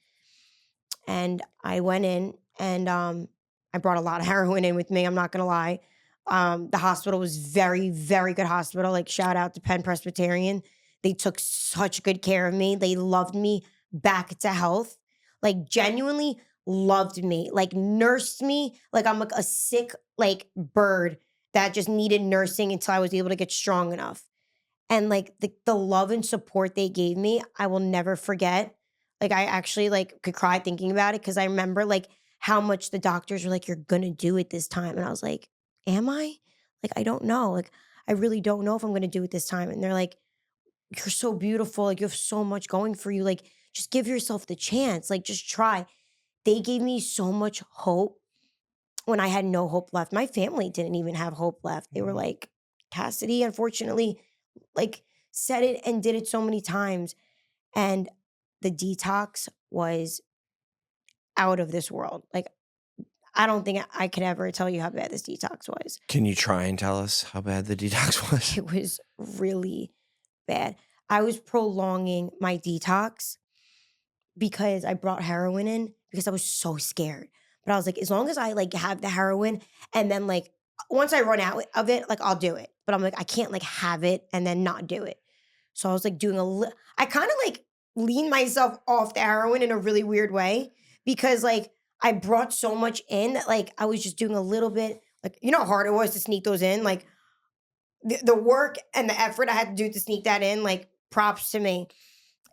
And I went in, and I brought a lot of heroin in with me. I'm not gonna lie. The hospital was very, very good hospital. Like, shout out to Penn Presbyterian. They took such good care of me. They loved me back to health. Like, genuinely loved me. Like, nursed me like I'm like a sick like bird that just needed nursing until I was able to get strong enough. And like, the love and support they gave me, I will never forget. Like, I actually like could cry thinking about it, because I remember like how much the doctors were like, you're gonna do it this time. And I was like, am I? Like, I don't know. Like, I really don't know if I'm gonna do it this time. And they're like, you're so beautiful. Like, you have so much going for you. Like, just give yourself the chance. Like, just try. They gave me so much hope when I had no hope left. My family didn't even have hope left. They were like, Cassidy, unfortunately, like, said it and did it so many times. And the detox was out of this world. Like, I don't think I could ever tell you how bad this detox was. Can you try and tell us how bad the detox was? It was really bad. I was prolonging my detox because I brought heroin in, because I was so scared. But I was like, as long as I like have the heroin, and then like once I run out of it, like, I'll do it. But I'm like, I can't like have it and then not do it. So I was like doing I kind of like leaned myself off the heroin in a really weird way, because like I brought so much in that like I was just doing a little bit. Like, you know how hard it was to sneak those in? Like, the work and the effort I had to do to sneak that in, like, props to me.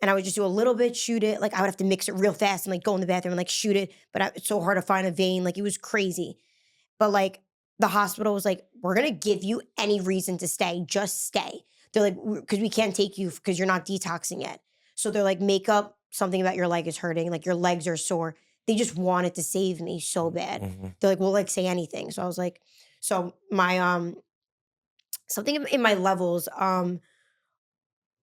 And I would just do a little bit, shoot it. Like, I would have to mix it real fast and like go in the bathroom and like shoot it. But it's so hard to find a vein. Like, it was crazy. But like, the hospital was like, we're gonna give you any reason to stay. Just stay. They're like, because we can't take you because you're not detoxing yet. So they're like, make up something about your leg is hurting. Like, your legs are sore. They just wanted to save me so bad. They're like, we'll like say anything. So I was like, so my something in my levels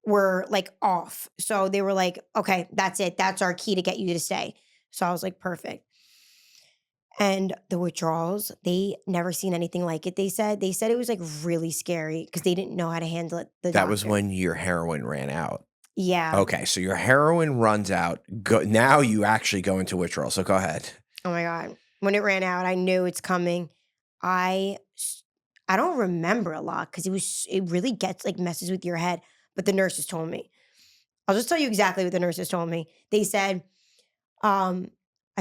were like off. So they were like, okay, that's it. That's our key to get you to stay. So I was like, perfect. And the withdrawals, they never seen anything like it. They said it was like really scary because they didn't know how to handle it. The That was doctor. when your heroin ran out. Yeah. Okay, so your heroin runs out. Now you actually go into withdrawal. So go ahead. Oh my God. When it ran out, I knew it's coming. I I don't remember a lot because it really gets like messes with your head. But the nurses told me. I'll just tell you exactly what the nurses told me. They said, I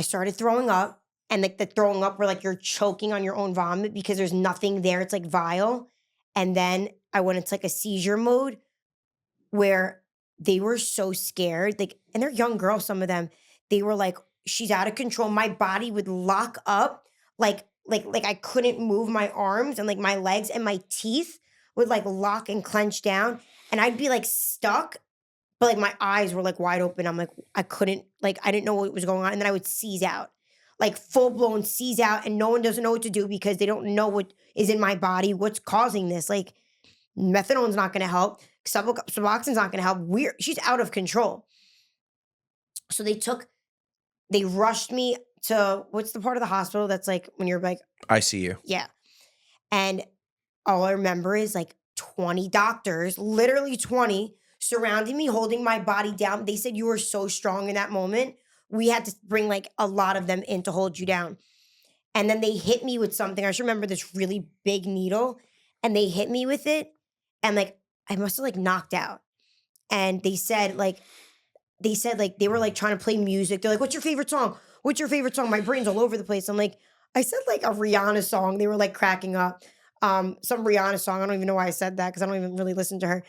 started throwing up, and like the throwing up where like you're choking on your own vomit because there's nothing there. It's like vile. And then I went into like a seizure mode where they were so scared. Like, and they're young girls, some of them. They were like, she's out of control. My body would lock up, like I couldn't move my arms, and like my legs and my teeth would like lock and clench down. And I'd be like stuck, but like my eyes were like wide open. I'm like, I couldn't, like, I didn't know what was going on. And then I would seize out, like full blown seize out. And no one doesn't know what to do because they don't know what is in my body, what's causing this. Like, methadone is not going to help. Suboxone's not going to help. She's out of control. So they rushed me to, what's the part of the hospital that's like when you're like, I see you. yeah. And all I remember is like 20 doctors, literally 20, surrounding me, holding my body down. They said, you were so strong in that moment. We had to bring like a lot of them in to hold you down. And then they hit me with something. I just remember this really big needle, and they hit me with it. And like, I must have like knocked out. And they said like, they were like trying to play music. They're like, what's your favorite song? What's your favorite song? My brain's all over the place. I'm like, I said like a Rihanna song. They were like cracking up. Some Rihanna song. I don't even know why I said that because I don't even really listen to her.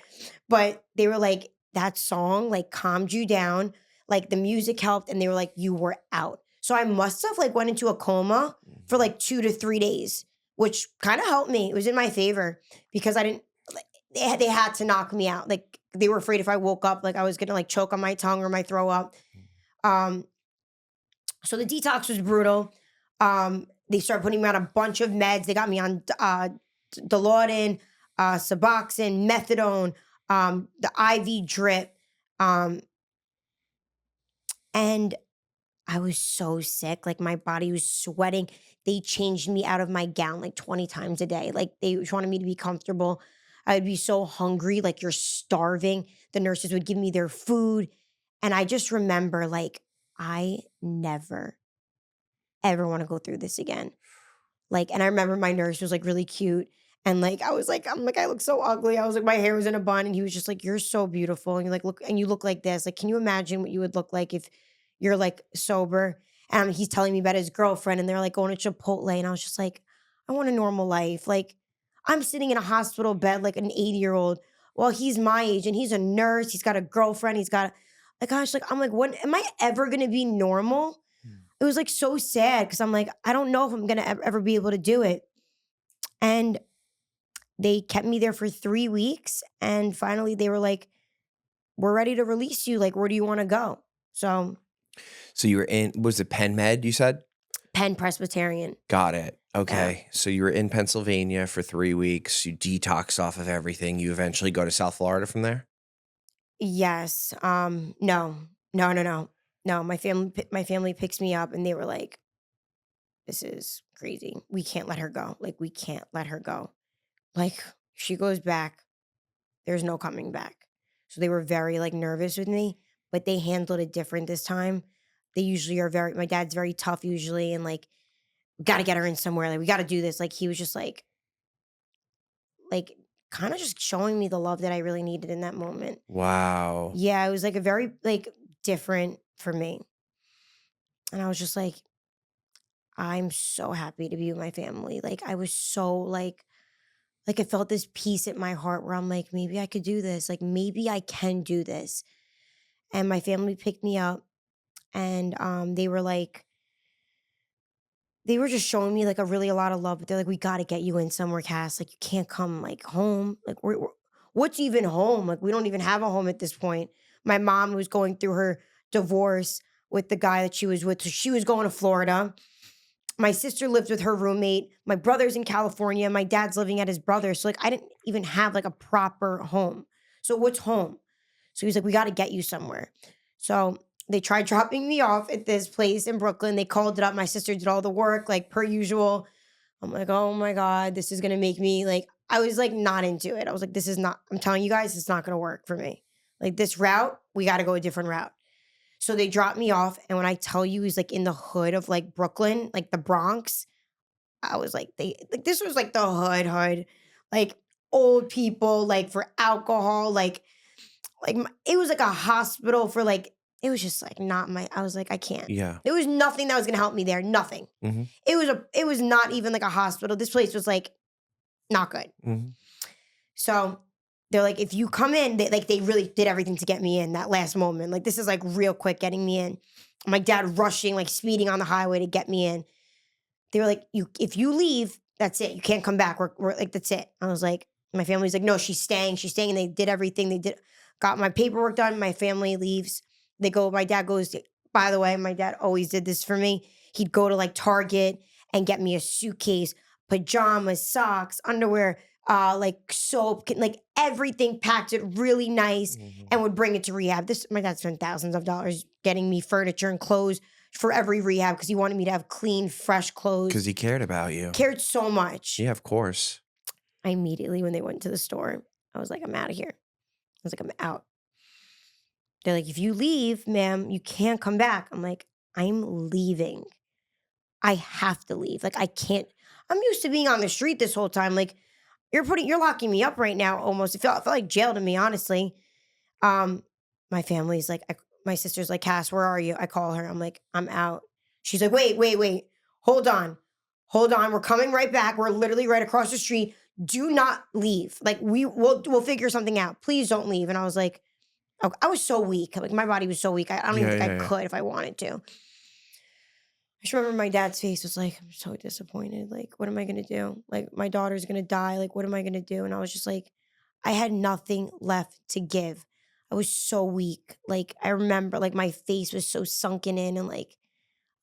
But they were like, that song like calmed you down. Like the music helped, and they were like, you were out. So I must have like went into a coma for like 2 to 3 days, which kind of helped me. It was in my favor because I didn't, like, they had to knock me out. Like they were afraid if I woke up, like I was gonna like choke on my tongue or my throw up. So the detox was brutal. They started putting me on a bunch of meds. They got me on Dilaudid, Suboxone, Methadone, the IV drip. And I was so sick. Like my body was sweating. They changed me out of my gown like 20 times a day. Like they just wanted me to be comfortable. I would be so hungry, like you're starving. The nurses would give me their food. And I just remember like, I never, ever want to go through this again. Like, and I remember my nurse was like really cute. And like, I was like, I'm like, I look so ugly. I was like, my hair was in a bun. And he was just like, you're so beautiful. And you're like, look, and you look like this. Like, can you imagine what you would look like if you're like sober? And he's telling me about his girlfriend, and they're like going to Chipotle. And I was just like, I want a normal life. Like, I'm sitting in a hospital bed like an 80-year-old. Well, he's my age and he's a nurse. He's got a girlfriend. He's got, like, I was like, I'm like, when am I ever going to be normal? It was like so sad because I'm like, I don't know if I'm going to ever be able to do it. And they kept me there for 3 weeks. And finally they were like, we're ready to release you. Like, where do you want to go? So you were in, was it Penn Med, you said? Penn Presbyterian. Got it. Okay. Yeah. So you were in Pennsylvania for 3 weeks. You detox off of everything. You eventually go to South Florida from there? Yes. No. No, my family picks me up, and they were like, this is crazy. We can't let her go. Like, we can't let her go. Like, she goes back, there's no coming back. So they were very like nervous with me, but they handled it different this time. They usually are my dad's very tough usually, and like, we got to get her in somewhere. Like, we got to do this. Like, he was just like kind of just showing me the love that I really needed in that moment. Wow. Yeah, it was like a very like different for me. And I was just like, I'm so happy to be with my family. Like, I was so like I felt this peace at my heart where I'm like, maybe I could do this. Like, maybe I can do this. And my family picked me up, and they were just showing me like a lot of love. But they're like, we got to get you in somewhere, Cass. Like, you can't come like home. Like, what's even home? Like, we don't even have a home at this point. My mom was going through her divorce with the guy that she was with. So she was going to Florida. My sister lived with her roommate. My brother's in California. My dad's living at his brother's. So like, I didn't even have like a proper home. So what's home? So he's like, we got to get you somewhere. So they tried dropping me off at this place in Brooklyn. They called it up. My sister did all the work, like per usual. I'm like, oh my God, this is going to make me like, I was like not into it. I was like, this is not, I'm telling you guys, it's not going to work for me. Like this route, we got to go a different route. So they dropped me off. And when I tell you, he's like in the hood of like Brooklyn, like the Bronx, I was like, this was like the hood, like old people, like for alcohol, like it was like a hospital for like, it was just like not my, I was like, I can't. Yeah. There was nothing that was going to help me there. Nothing. Mm-hmm. It was not even like a hospital. This place was like not good. Mm-hmm. So they're like, if you come in, they really did everything to get me in that last moment. Like, this is like real quick getting me in. My dad rushing, like speeding on the highway to get me in. They were like, if you leave, that's it. You can't come back. We're like, that's it. I was like, my family's like, no, she's staying. She's staying. And they did everything. Got my paperwork done. My family leaves. My dad goes, by the way, my dad always did this for me. He'd go to like Target and get me a suitcase, pajamas, socks, underwear, like soap, like everything, packed it really nice, and would bring it to rehab. My dad spent thousands of dollars getting me furniture and clothes for every rehab because he wanted me to have clean, fresh clothes. Because he cared about you. Cared so much. Yeah, of course. I immediately, when they went to the store, I was like, I'm out of here. I was like, I'm out. They're like, if you leave, ma'am, you can't come back. I'm like, I'm leaving. I have to leave. Like, I can't. I'm used to being on the street this whole time. Like, you're locking me up right now almost. It felt like jail to me, honestly. My family's like, my sister's like, Cass, where are you? I call her. I'm like, I'm out. She's like, wait. Hold on. We're coming right back. We're literally right across the street. Do not leave. Like, we'll figure something out. Please don't leave. And I was like, oh, I was so weak. Like, my body was so weak. I don't even think I could if I wanted to. I just remember my dad's face was like, I'm so disappointed. Like, what am I going to do? Like, my daughter's going to die. Like, what am I going to do? And I was just like, I had nothing left to give. I was so weak. Like, I remember, like, my face was so sunken in, and like,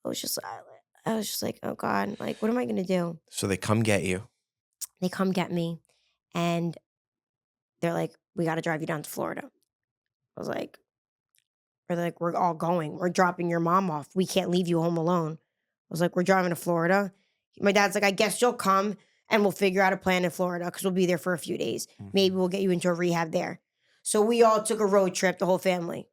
I was just like, oh God, like, what am I going to do? So they come get you. They come get me, and they're like, we got to drive you down to Florida. I was like, we're all going. We're dropping your mom off. We can't leave you home alone. I was like, we're driving to Florida. My dad's like, I guess you'll come and we'll figure out a plan in Florida because we'll be there for a few days. Maybe we'll get you into a rehab there. So we all took a road trip, the whole family,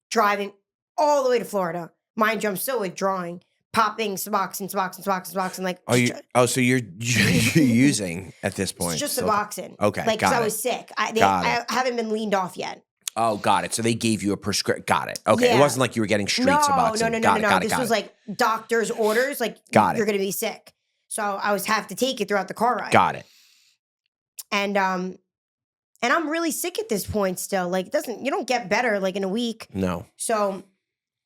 driving all the way to Florida. Mind you, I'm still withdrawing, popping Suboxone, and like. So you're using at this point? It's just Suboxone. Okay, like, because I was sick. I haven't been leaned off yet. Oh, got it. So they gave you a prescription. Got it. Okay. Yeah. It wasn't like you were getting street Suboxone. No. This was like doctor's orders. Like, you're going to be sick. So I was have to take it throughout the car ride. Got it. And I'm really sick at this point still. Like, you don't get better like in a week. No. So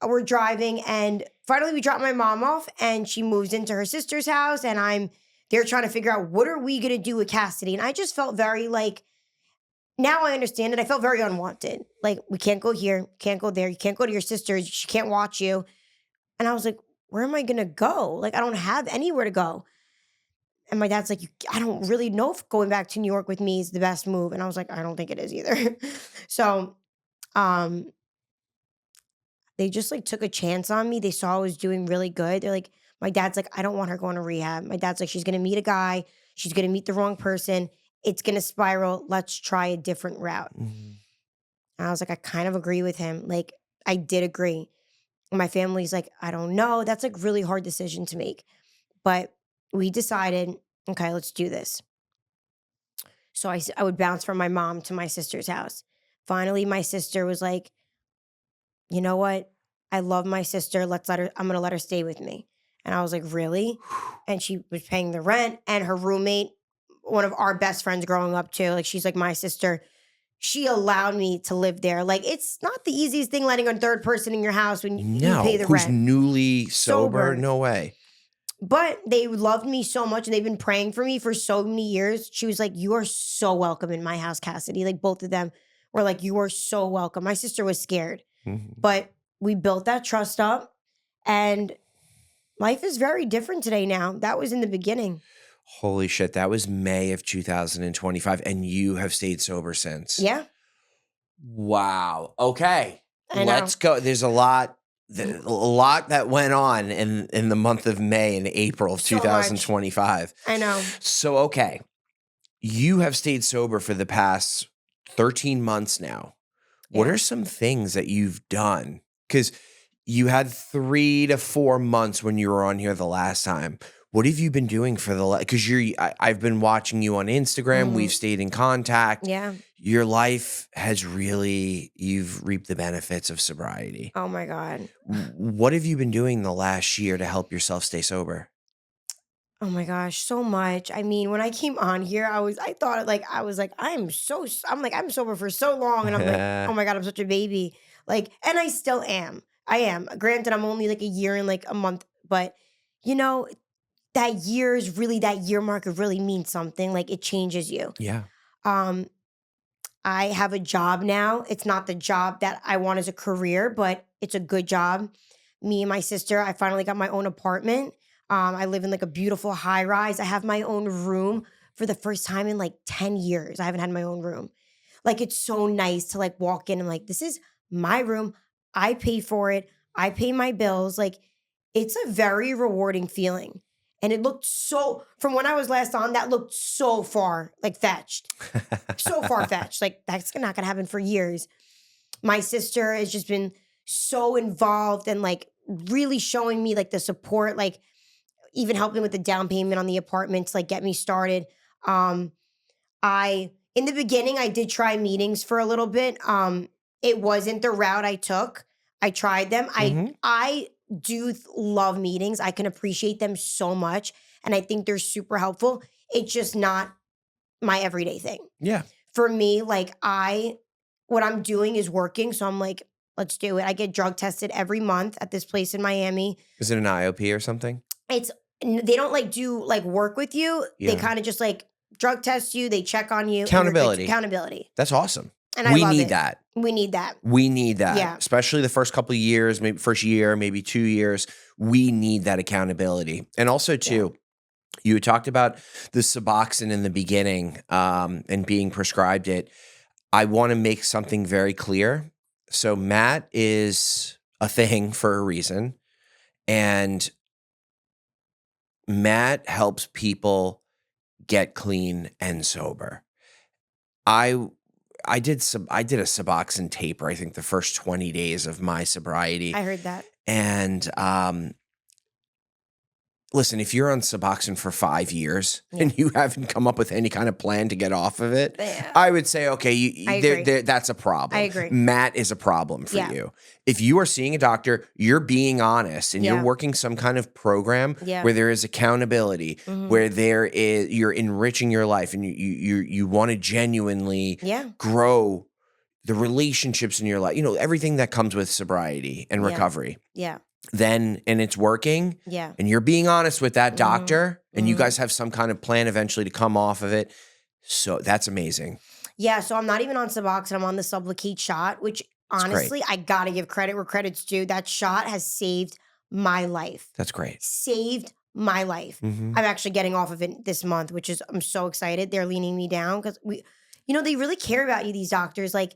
we're driving, and finally we drop my mom off, and she moves into her sister's house, and I'm there trying to figure out what are we going to do with Cassidy. And I just felt very like, now I understand it. I felt very unwanted. Like, we can't go here, can't go there. You can't go to your sister's. She can't watch you. And I was like, where am I going to go? Like, I don't have anywhere to go. And my dad's like, I don't really know if going back to New York with me is the best move. And I was like, I don't think it is either. So, they just like took a chance on me. They saw I was doing really good. They're like, my dad's like, I don't want her going to rehab. My dad's like, she's going to meet a guy. She's going to meet the wrong person. It's going to spiral. Let's try a different route. And I was like, I kind of agree with him. Like, I did agree. And my family's like, I don't know. That's like really hard decision to make. But we decided, okay, let's do this. So I would bounce from my mom to my sister's house. Finally, my sister was like, you know what? I love my sister. I'm going to let her stay with me. And I was like, really? And she was paying the rent, and her roommate, one of our best friends growing up too, like, she's like my sister. She allowed me to live there. Like, it's not the easiest thing letting a third person in your house when you pay the rent. Who's newly sober? No way. But they loved me so much, and they've been praying for me for so many years. She was like, you are so welcome in my house, Cassidy. Like, both of them were like, you are so welcome. My sister was scared. But we built that trust up, and life is very different today now. That was in the beginning. Holy shit. That was May of 2025, and you have stayed sober since. Yeah. Wow. Okay. Let's go. There's a lot that went on in the month of May and April of 2025. I know. So, okay. You have stayed sober for the past 13 months now. Yeah. What are some things that you've done? Because you had 3 to 4 months when you were on here the last time. What have you been doing for because I've been watching you on Instagram. We've stayed in contact. Yeah. Your life has you've reaped the benefits of sobriety. Oh my God. What have you been doing the last year to help yourself stay sober? Oh my gosh, so much. I mean, when I came on here, I'm sober for so long. And I'm like, oh my God, I'm such a baby. Like, and I still am. I am. Granted, I'm only like a year and like a month, but you know, that year marker really means something. Like, it changes you. Yeah. I have a job now. It's not the job that I want as a career, but it's a good job. Me and my sister, I finally got my own apartment. I live in like a beautiful high rise. I have my own room for the first time in like 10 years. I haven't had my own room. Like, it's so nice to like walk in and like, this is my room. I pay for it. I pay my bills. Like, it's a very rewarding feeling. And it looked from when I was last on, that looked so far like fetched. So far fetched. Like that's not gonna happen for years. My sister has just been so involved and like really showing me like the support, like even helping with the down payment on the apartment to like get me started. In the beginning, I did try meetings for a little bit. It wasn't the route I took. I tried them. I do love meetings. I can appreciate them so much. And I think they're super helpful. It's just not my everyday thing. Yeah. For me, like what I'm doing is working. So I'm like, let's do it. I get drug tested every month at this place in Miami. Is it an IOP or something? They don't like do like work with you. Yeah. They kind of just like drug test you. They check on you. Accountability. Accountability. That's awesome. And we love need it. that. We need that. We need that. Yeah. Especially the first couple of years, maybe first year, maybe 2 years. We need that accountability. And also too, you had talked about the Suboxone in the beginning and being prescribed it. I want to make something very clear. So Matt is a thing for a reason. And Matt helps people get clean and sober. I did a Suboxone taper, I think the first 20 days of my sobriety. I heard that. And listen, if you're on Suboxone for 5 years and you haven't come up with any kind of plan to get off of it, I would say, okay, that's a problem. I agree. Matt is a problem for you. If you are seeing a doctor, you're being honest and you're working some kind of program where there is accountability, where you're enriching your life and you want to genuinely grow the relationships in your life, everything that comes with sobriety and recovery. Yeah. And it's working. Yeah. And you're being honest with that doctor and you guys have some kind of plan eventually to come off of it. So that's amazing. Yeah. So I'm not even on Suboxone. I'm on the Sublocade shot, which honestly, I got to give credit where credit's due. That shot has saved my life. That's great. Saved my life. I'm actually getting off of it this month, I'm so excited. They're leaning me down because they really care about you, these doctors. Like,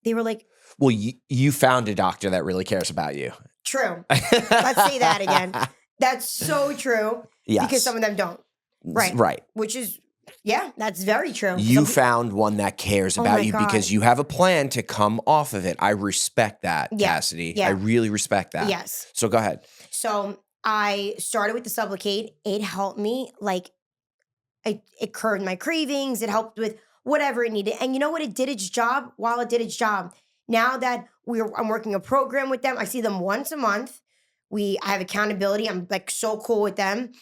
they were like, well, you found a doctor that really cares about you. True. Let's say that again. That's so true. Yes. Because some of them don't. Right. Right. Which is, that's very true. You found one that cares about you because you have a plan to come off of it. I respect that, Cassidy. Yeah. I really respect that. Yes. So go ahead. So I started with the Sublocade. It helped me. Like, it curbed my cravings. It helped with whatever it needed. And you know what? It did its job while it did its job. Now that I'm working a program with them, I see them once a month. I have accountability. I'm like so cool with them,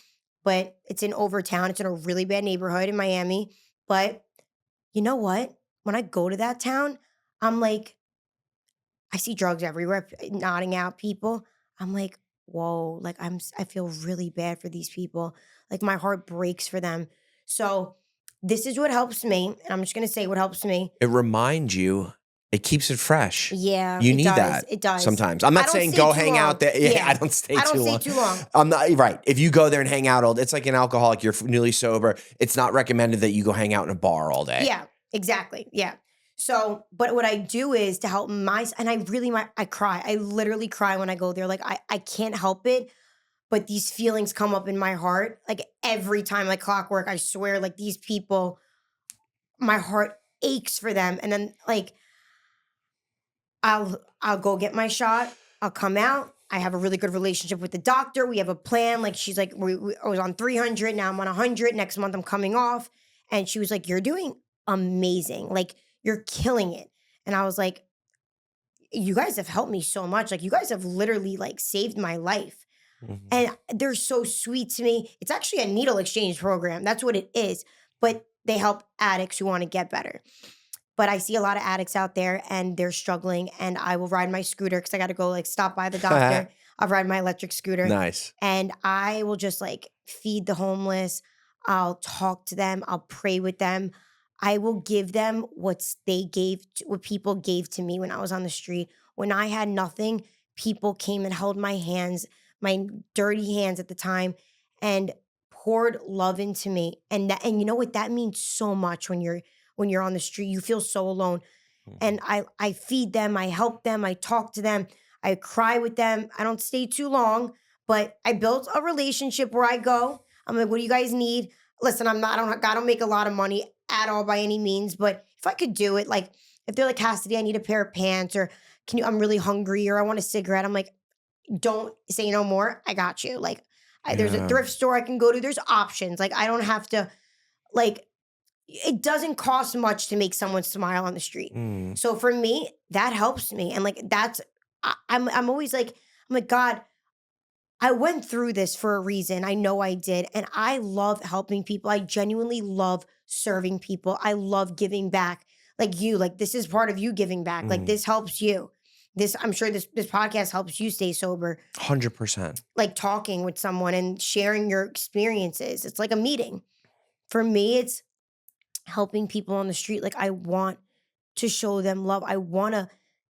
but it's in Overtown. It's in a really bad neighborhood in Miami. But you know what? When I go to that town, I'm like, I see drugs everywhere, nodding out people. I'm like, whoa, like I feel really bad for these people. Like my heart breaks for them. So this is what helps me. And I'm just going to say what helps me. It reminds you. It keeps it fresh. Yeah. You need that. It does. Sometimes. I'm not saying go hang out there. Yeah, I don't stay too long. I'm not right. If you go there and hang out it's like an alcoholic, you're newly sober. It's not recommended that you go hang out in a bar all day. Yeah, exactly. Yeah. So, but what I do is to help and I cry. I literally cry when I go there. Like I can't help it. But these feelings come up in my heart. Like every time, like clockwork, I swear, like these people, my heart aches for them. And then like, I'll go get my shot. I'll come out. I have a really good relationship with the doctor. We have a plan. Like she's like, I was on 300. Now I'm on 100. Next month I'm coming off. And she was like, you're doing amazing. Like you're killing it. And I was like, you guys have helped me so much. Like you guys have literally like saved my life. And they're so sweet to me. It's actually a needle exchange program. That's what it is. But they help addicts who want to get better. But I see a lot of addicts out there and they're struggling and I will ride my scooter because I got to go like stop by the doctor. I'll ride my electric scooter. Nice. And I will just like feed the homeless. I'll talk to them. I'll pray with them. I will give them what people gave to me when I was on the street. When I had nothing, people came and held my hands, my dirty hands at the time, and poured love into me. And you know what? That means so much when you're on the street. You feel so alone. And I feed them, I help them, I talk to them, I cry with them. I don't stay too long, but I built a relationship where I go. I'm like, what do you guys need? Listen, I don't make a lot of money at all by any means, but if I could do it, like if they're like, Cassidy, I need a pair of pants, or I'm really hungry, or I want a cigarette. I'm like, don't say no more. I got you. Like, there's a Yeah. thrift store I can go to. There's options. Like, I don't have to, like, it doesn't cost much to make someone smile on the street. Mm. So for me, that helps me. And like, I'm always like, I'm like, God, I went through this for a reason. I know I did. And I love helping people. I genuinely love serving people. I love giving back. Like you, like this is part of you giving back. Like this helps you. I'm sure this podcast helps you stay sober. 100%. Like talking with someone and sharing your experiences. It's like a meeting. For me, it's helping people on the street. Like I want to show them love. I want to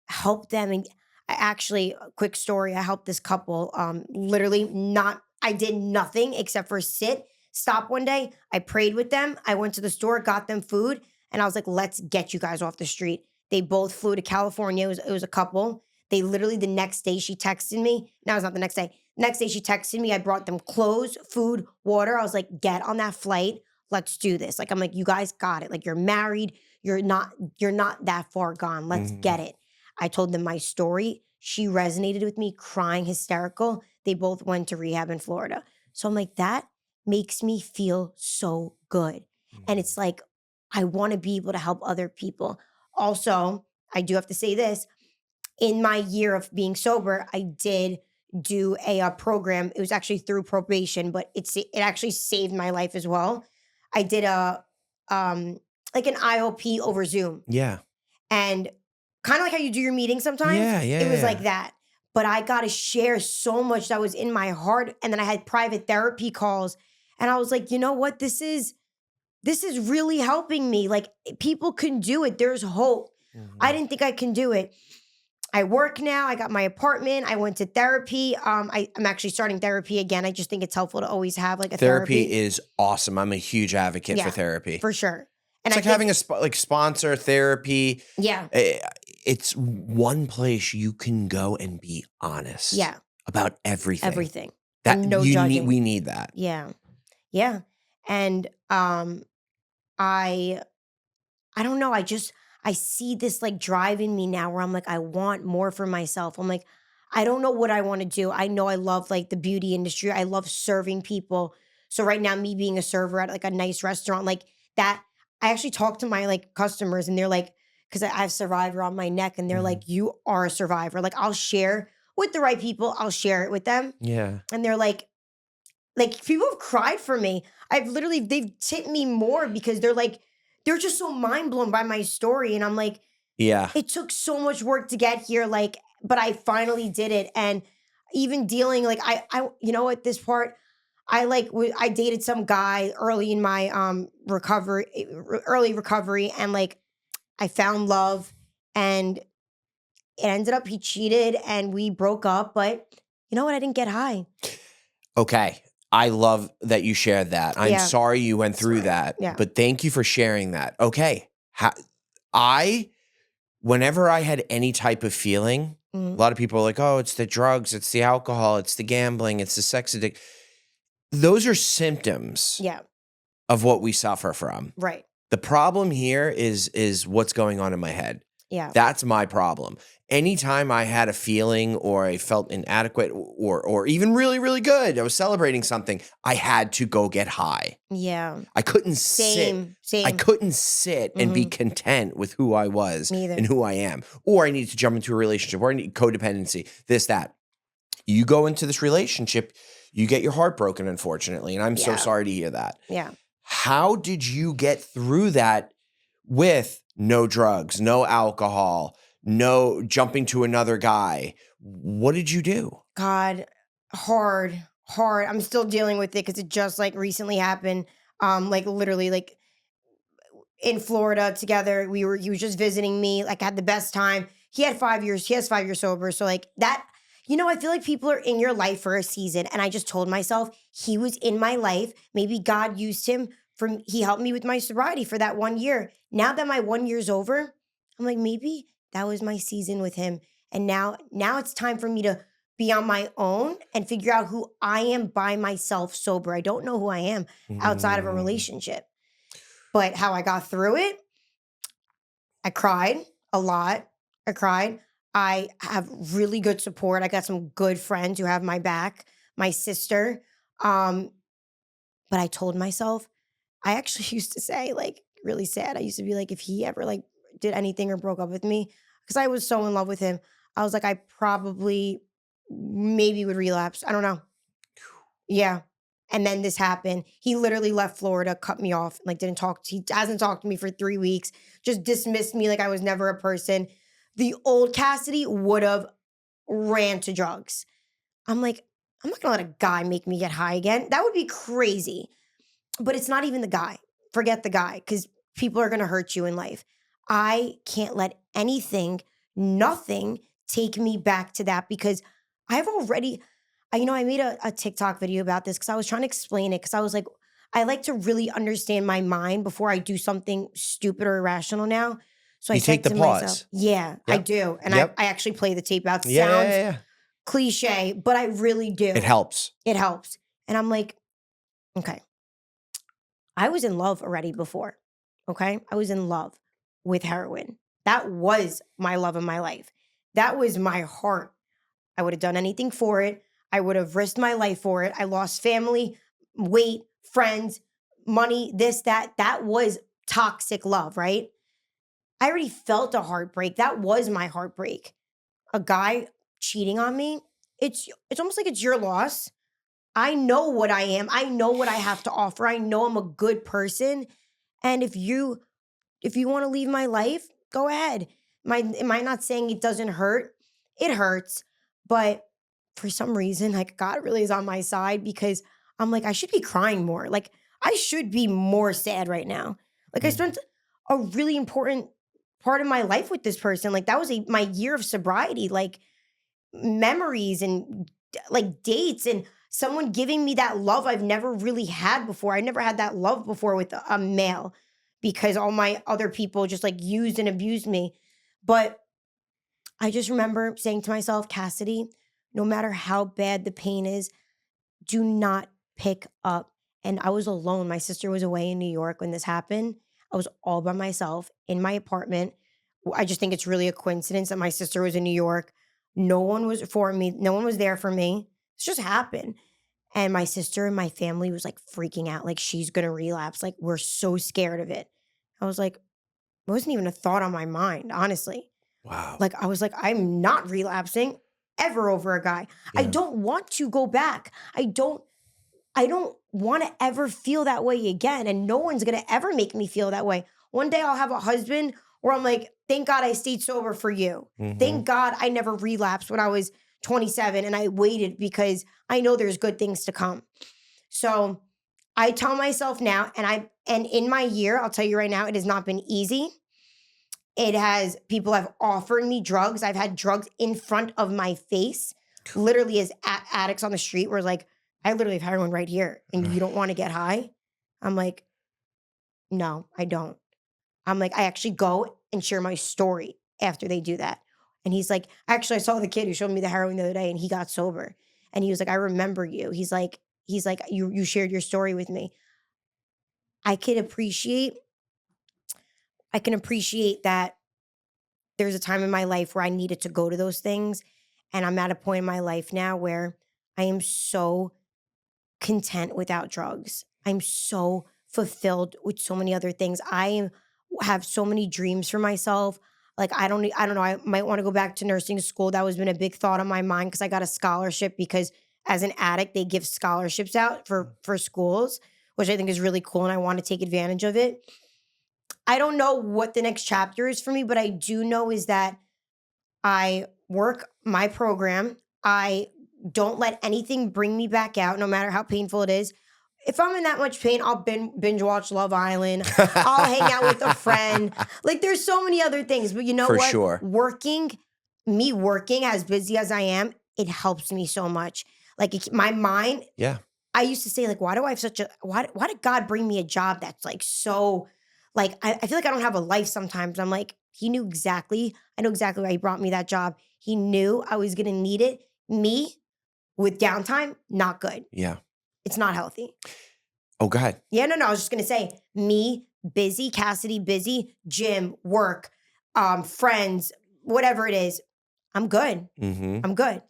help them. And a quick story, I helped this couple, literally I did nothing except for stop one day. I prayed with them. I went to the store, got them food, and I was like, let's get you guys off the street. They both flew to California. It was a couple. They literally, the next day she texted me. No, it's not the next day. Next day she texted me. I brought them clothes, food, water. I was like, get on that flight. Let's do this. Like, I'm like, you guys got it. Like, you're married. You're not that far gone. Let's get it. I told them my story. She resonated with me, crying, hysterical. They both went to rehab in Florida. So I'm like, that makes me feel so good. And it's like, I want to be able to help other people. Also, I do have to say this. In my year of being sober, I did do a program. It was actually through probation, but it actually saved my life as well. I did like an IOP over Zoom. Yeah. And kind of like how you do your meeting sometimes. Yeah. It was like that. But I got to share so much that was in my heart. And then I had private therapy calls. And I was like, you know what? This is really helping me. Like, people can do it. There's hope. I didn't think I can do it. I work now. I got my apartment. I went to therapy. I'm actually starting therapy again. I just think it's helpful to always have like a therapy. Is awesome. I'm a huge advocate for therapy. For sure. And it's like having a sponsor therapy. Yeah. It's one place you can go and be honest. Yeah. About everything. Everything. That and no judging. We need that. Yeah. Yeah. And I don't know. I see this like drive in me now where I'm like, I want more for myself. I'm like, I don't know what I want to do. I know I love like the beauty industry. I love serving people. So right now, me being a server at like a nice restaurant, like that, I actually talk to my like customers and they're like, because I have Survivor on my neck and they're like, you are a survivor. Like I'll share with the right people. I'll share it with them. Yeah. And they're like people have cried for me. They've tipped me more because they're just so mind blown by my story. And I'm like, yeah, it took so much work to get here. Like, but I finally did it. And even dealing, like, I you know, at this part, I dated some guy early in my early recovery, and like, I found love, and it ended up he cheated, and we broke up. But you know what? I didn't get high. Okay. I love that you shared that. I'm sorry you went through that, but thank you for sharing that. Okay. Whenever I had any type of feeling, a lot of people are like, oh, it's the drugs, it's the alcohol, it's the gambling, it's the sex addiction. Those are symptoms of what we suffer from. Right. The problem here is what's going on in my head. Yeah. That's my problem. Anytime I had a feeling or I felt inadequate or even really, really good, I was celebrating something, I had to go get high. Yeah. I couldn't sit. I couldn't sit and be content with who I was and who I am. Or I needed to jump into a relationship, or I need codependency, this, that. You go into this relationship, you get your heart broken, unfortunately. And I'm so sorry to hear that. Yeah. How did you get through that with no drugs, no alcohol, no jumping to another guy? What did you do? God, hard. I'm still dealing with it because it just like recently happened. Like literally like in Florida together. He was just visiting me. Like I had the best time. He has 5 years sober. So like that, you know, I feel like people are in your life for a season. And I just told myself he was in my life. Maybe God used him he helped me with my sobriety for that 1 year. Now that my 1 year's over, I'm like, maybe that was my season with him. And now it's time for me to be on my own and figure out who I am by myself sober. I don't know who I am outside of a relationship. But how I got through it, I cried a lot. I cried. I have really good support. I got some good friends who have my back, my sister. But I told myself, I actually used to say, like, really sad. I used to be like, if he ever like did anything or broke up with me, because I was so in love with him, I was like, I probably maybe would relapse. I don't know. Yeah. And then this happened. He literally left Florida, cut me off, like didn't talk. He hasn't talked to me for 3 weeks, just dismissed me like I was never a person. The old Cassidy would have ran to drugs. I'm like, I'm not gonna let a guy make me get high again. That would be crazy. But it's not even the guy. Forget the guy, because people are gonna hurt you in life. I can't let anything, nothing take me back to that, because I've already, I made a TikTok video about this because I was trying to explain it, because I was like, I like to really understand my mind before I do something stupid or irrational now. So I You said take the to pause. myself, yeah, I Yep. do. And Yep. I actually play the tape out. Yeah, Sounds yeah, yeah. cliche, but I really do. It helps. It helps. And I'm like, okay, I was in love already before. Okay. I was in love with heroin. That was my love of my life. That was my heart. I would have done anything for it. I would have risked my life for it. I lost family, weight, friends, money, this, that. That was toxic love, right? I already felt a heartbreak. That was my heartbreak. A guy cheating on me, it's almost like it's your loss. I know what I am. I know what I have to offer. I know I'm a good person. And if you want to leave my life, go ahead. Am I not saying it doesn't hurt? It hurts. But for some reason, like, God really is on my side, because I'm like, I should be crying more. Like, I should be more sad right now. Like, I spent a really important part of my life with this person. Like, that was my year of sobriety, like memories and like dates, and someone giving me that love I've never really had before. I never had that love before with a male, because all my other people just like used and abused me. But I just remember saying to myself, Cassidy, no matter how bad the pain is, do not pick up. And I was alone. My sister was away in New York when this happened. I was all by myself in my apartment. I just think it's really a coincidence that my sister was in New York. No one was for me. No one was there for me. It's just happened. And my sister and my family was like freaking out, like she's gonna relapse. Like, we're so scared of it. I was like, it wasn't even a thought on my mind, honestly. Wow. Like, I was like, I'm not relapsing ever over a guy. I Yeah. don't want to go back. I don't want to ever feel that way again. And no one's going to ever make me feel that way. One day I'll have a husband where I'm like, thank God I stayed sober for you. Thank God I never relapsed when I was 27 and I waited, because I know there's good things to come. So I tell myself now, and in my year, I'll tell you right now, it has not been easy. People have offered me drugs. I've had drugs in front of my face, literally as addicts on the street, where like, I literally have heroin right here and you don't want to get high. I'm like, no, I don't. I'm like, I actually go and share my story after they do that. And he's like, actually, I saw the kid who showed me the heroin the other day and he got sober. And he was like, I remember you. He's like, you shared your story with me. I can appreciate that there's a time in my life where I needed to go to those things. And I'm at a point in my life now where I am so content without drugs. I'm so fulfilled with so many other things. Have so many dreams for myself. Like, I don't know. I might want to go back to nursing school. That was been a big thought on my mind, because I got a scholarship, because as an addict, they give scholarships out for schools, which I think is really cool. And I want to take advantage of it. I don't know what the next chapter is for me, but I do know is that I work my program. I don't let anything bring me back out, no matter how painful it is. If I'm in that much pain, I'll binge watch Love Island. I'll hang out with a friend. Like, there's so many other things. But you know For what? sure. Working as busy as I am, it helps me so much. Like, my mind, Yeah. I used to say, like, why did God bring me a job that's like so, like, I feel like I don't have a life sometimes. I'm like, I know exactly why he brought me that job. He knew I was going to need it. Me with downtime, not good. Yeah. It's not healthy. Oh, go ahead. Yeah, no. I was just going to say, me busy, Cassidy busy, gym, work, friends, whatever it is. I'm good. Mm-hmm. I'm good.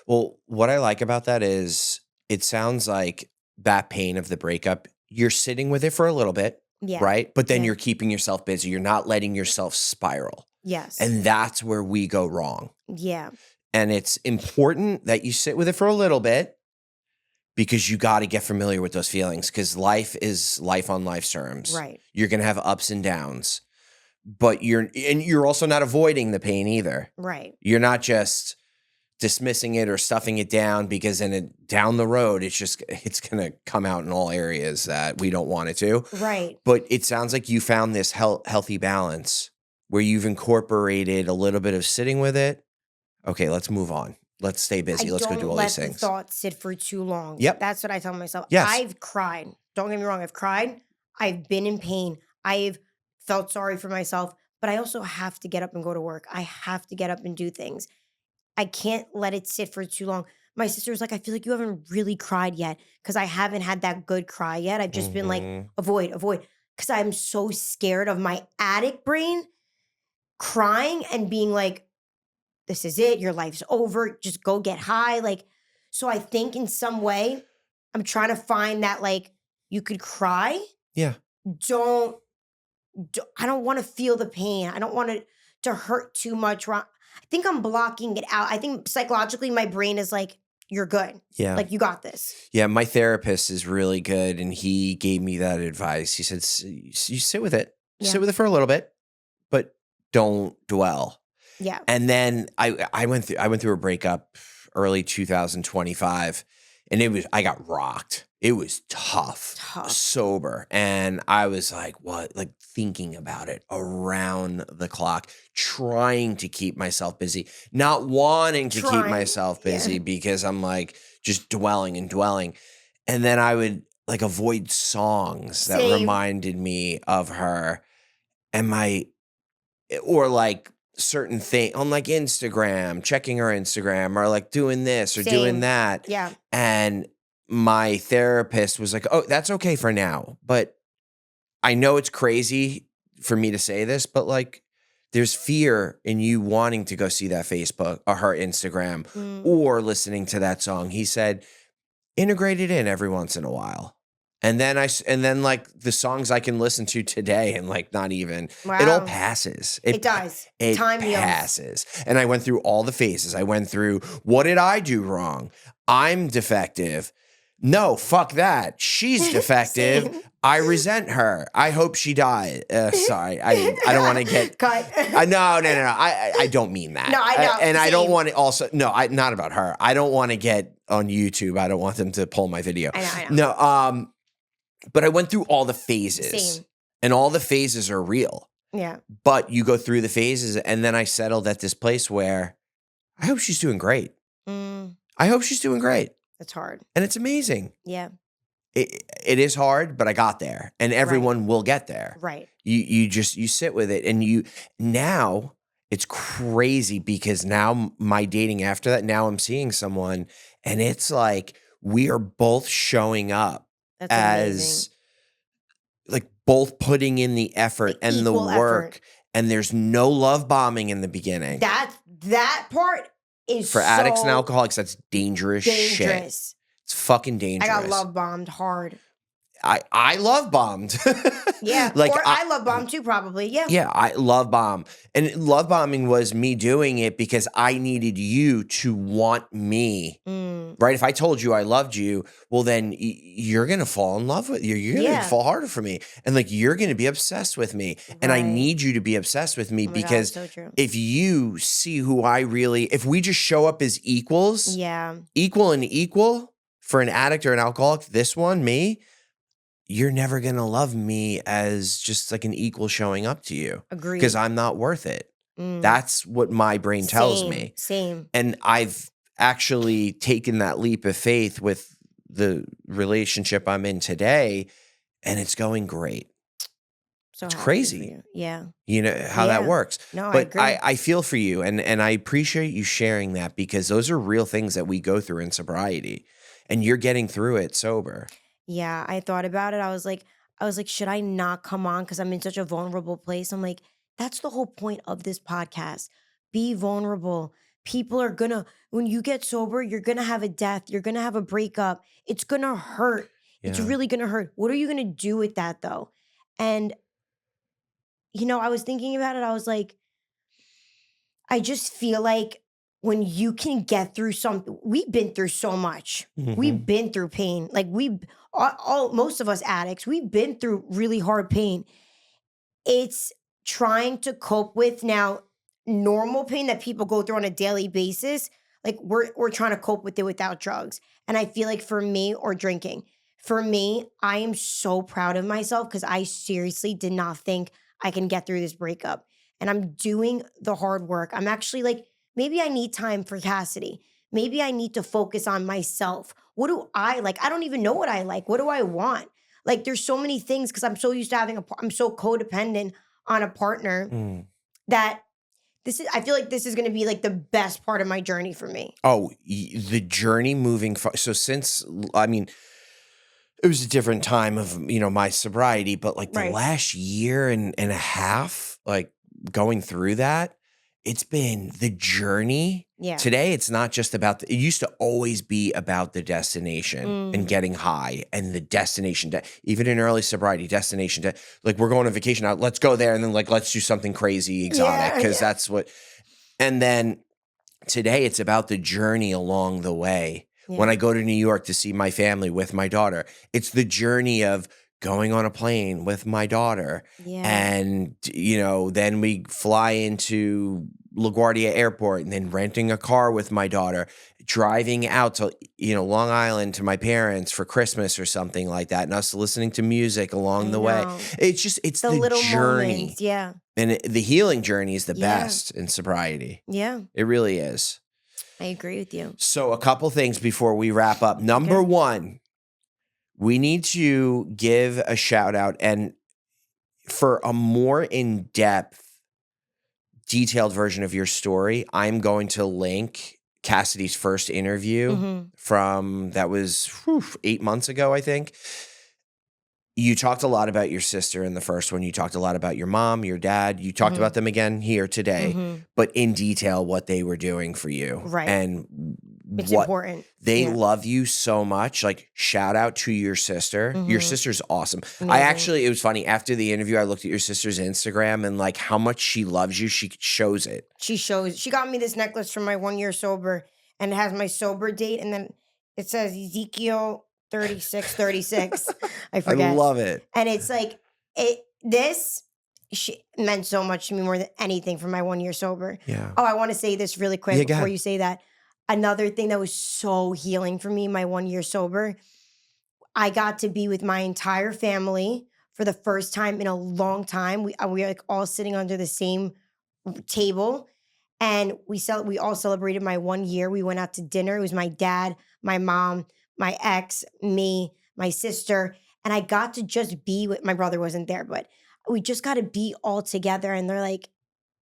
Well, what I like about that is it sounds like that pain of the breakup, you're sitting with it for a little bit, Yeah. right? But then Yeah. you're keeping yourself busy. You're not letting yourself spiral. Yes. And that's where we go wrong. Yeah. And it's important that you sit with it for a little bit because you got to get familiar with those feelings because life is life on life's terms. Right. You're going to have ups and downs, but you're also not avoiding the pain either. Right. You're not just dismissing it or stuffing it down because then down the road, it's going to come out in all areas that we don't want it to. Right. But it sounds like you found this healthy balance where you've incorporated a little bit of sitting with it. Okay, let's move on. Let's stay busy. Let's go do all these things. Don't let the thoughts sit for too long. Yep. That's what I tell myself. Yes. I've cried. Don't get me wrong. I've cried. I've been in pain. I've felt sorry for myself, but I also have to get up and go to work. I have to get up and do things. I can't let it sit for too long. My sister's like, I feel like you haven't really cried yet because I haven't had that good cry yet. I've just been like, avoid. Because I'm so scared of my addict brain crying and being like, this is it. Your life's over. Just go get high. Like, so I think in some way, I'm trying to find that like you could cry. Yeah. I don't want to feel the pain. I don't want it to hurt too much. I think I'm blocking it out. I think psychologically my brain is like, you're good. Yeah. Like, you got this. Yeah. My therapist is really good. And he gave me that advice. He said, you sit with it. Yeah. Sit with it for a little bit, but don't dwell. Yeah. And then I went through a breakup early 2025 and I got rocked. It was tough, sober. And I was like, what? Like thinking about it around the clock, trying to keep myself busy, not wanting to keep myself busy because I'm like just dwelling. And then I would like avoid songs that reminded me of her and or like certain thing on like Instagram, checking her Instagram or like doing this or doing that. Yeah. And my therapist was like, oh, that's okay for now. But I know it's crazy for me to say this, but like there's fear in you wanting to go see that Facebook or her Instagram or listening to that song. He said, integrate it in every once in a while. And then like the songs I can listen to today and like not even, it all passes. It does. It Time passes. And I went through all the phases. I went through, what did I do wrong? I'm defective. No, fuck that. She's defective. I resent her. I hope she died. Sorry. I don't want to get cut. No. I don't mean that. No, I know. And I don't want to also, not about her. I don't want to get on YouTube. I don't want them to pull my video. I know. No, but I went through all the phases. And all the phases are real. Yeah. But you go through the phases and then I settled at this place where I hope she's doing great. I hope she's doing great. It's hard. And it's amazing. Yeah. It is hard, but I got there and everyone will get there. Right. You sit with it and now it's crazy because now my dating after that, now I'm seeing someone and it's like we are both showing up. That's amazing. Like both putting in the effort and the work effort. And there's no love bombing in the beginning. That part is for addicts and alcoholics, that's dangerous shit. It's fucking dangerous. I got love bombed hard. I love bombed. Yeah. Like or I love bomb too, probably. Yeah. Yeah, I love bomb. And love bombing was me doing it because I needed you to want me. Right? If I told you I loved you, well, then you're going to fall in love with you. You're going to fall harder for me. And like, you're going to be obsessed with me. Right. And I need you to be obsessed with me because God, so if you see who if we just show up as equals, equal and equal for an addict or an alcoholic, this one, me, you're never going to love me as just like an equal showing up to you. Agreed. Because I'm not worth it. That's what my brain tells me. Same. And I've actually taken that leap of faith with the relationship I'm in today, and it's going great. So It's happy for crazy. you. Yeah. You know how that works. No, I But agree. I feel for you and I appreciate you sharing that because those are real things that we go through in sobriety and you're getting through it sober. Yeah, I thought about it. I was like, should I not come on because I'm in such a vulnerable place? I'm like, that's the whole point of this podcast. Be vulnerable. People are gonna, when you get sober, you're gonna have a death, you're gonna have a breakup. It's gonna hurt. It's Yeah. really gonna hurt. What are you gonna do with that though? And I was thinking about it. I was like, I just feel like when you can get through something, we've been through so much. We've been through pain. Like most of us addicts, we've been through really hard pain. It's trying to cope with now normal pain that people go through on a daily basis. Like we're trying to cope with it without drugs. And I feel like for me, or drinking, for me, I am so proud of myself because I seriously did not think I can get through this breakup. And I'm doing the hard work. I'm actually like, maybe I need time for Cassidy. Maybe I need to focus on myself. What do I like? I don't even know what I like. What do I want? Like there's so many things because I'm so used to I'm so codependent on a partner that I feel like this is going to be like the best part of my journey for me. Oh, the journey moving so since I mean it was a different time of my sobriety, but like the Right. last year and a half, like going through that, it's been the journey. Yeah. Today, it's not just about it used to always be about the destination and getting high and the destination. Even in early sobriety, destination. Like we're going on vacation out, let's go there and then like let's do something crazy exotic because that's what. And then today, it's about the journey along the way. Yeah. When I go to New York to see my family with my daughter, it's the journey of going on a plane with my daughter. Yeah. And, then we fly into LaGuardia Airport and then renting a car with my daughter, driving out to, Long Island to my parents for Christmas or something like that. And us listening to music along the way. It's the little journey. moments, yeah. And the healing journey is the best in sobriety. Yeah. It really is. I agree with you. So a couple things before we wrap up. Number one, we need to give a shout out and for a more in-depth, detailed version of your story, I'm going to link Cassidy's first interview from that was 8 months ago, I think. You talked a lot about your sister in the first one. You talked a lot about your mom, your dad. You talked about them again here today, but in detail what they were doing for you. Right. And it's important. They love you so much. Like, shout out to your sister. Your sister's awesome. Amazing. It was funny. After the interview, I looked at your sister's Instagram and like how much she loves you. She shows it. She got me this necklace for my 1 year sober and it has my sober date. And then it says Ezekiel 36. I forget. I love it. And it's like, she meant so much to me more than anything for my 1 year sober. Yeah. Oh, I want to say this really quick before ahead. you say that. Another thing that was so healing for me, my 1 year sober, I got to be with my entire family for the first time in a long time. We were like all sitting under the same table. And we all celebrated my 1 year. We went out to dinner. It was my dad, my mom, my ex, me, my sister. And I got to just be with, my brother wasn't there, but we just got to be all together. And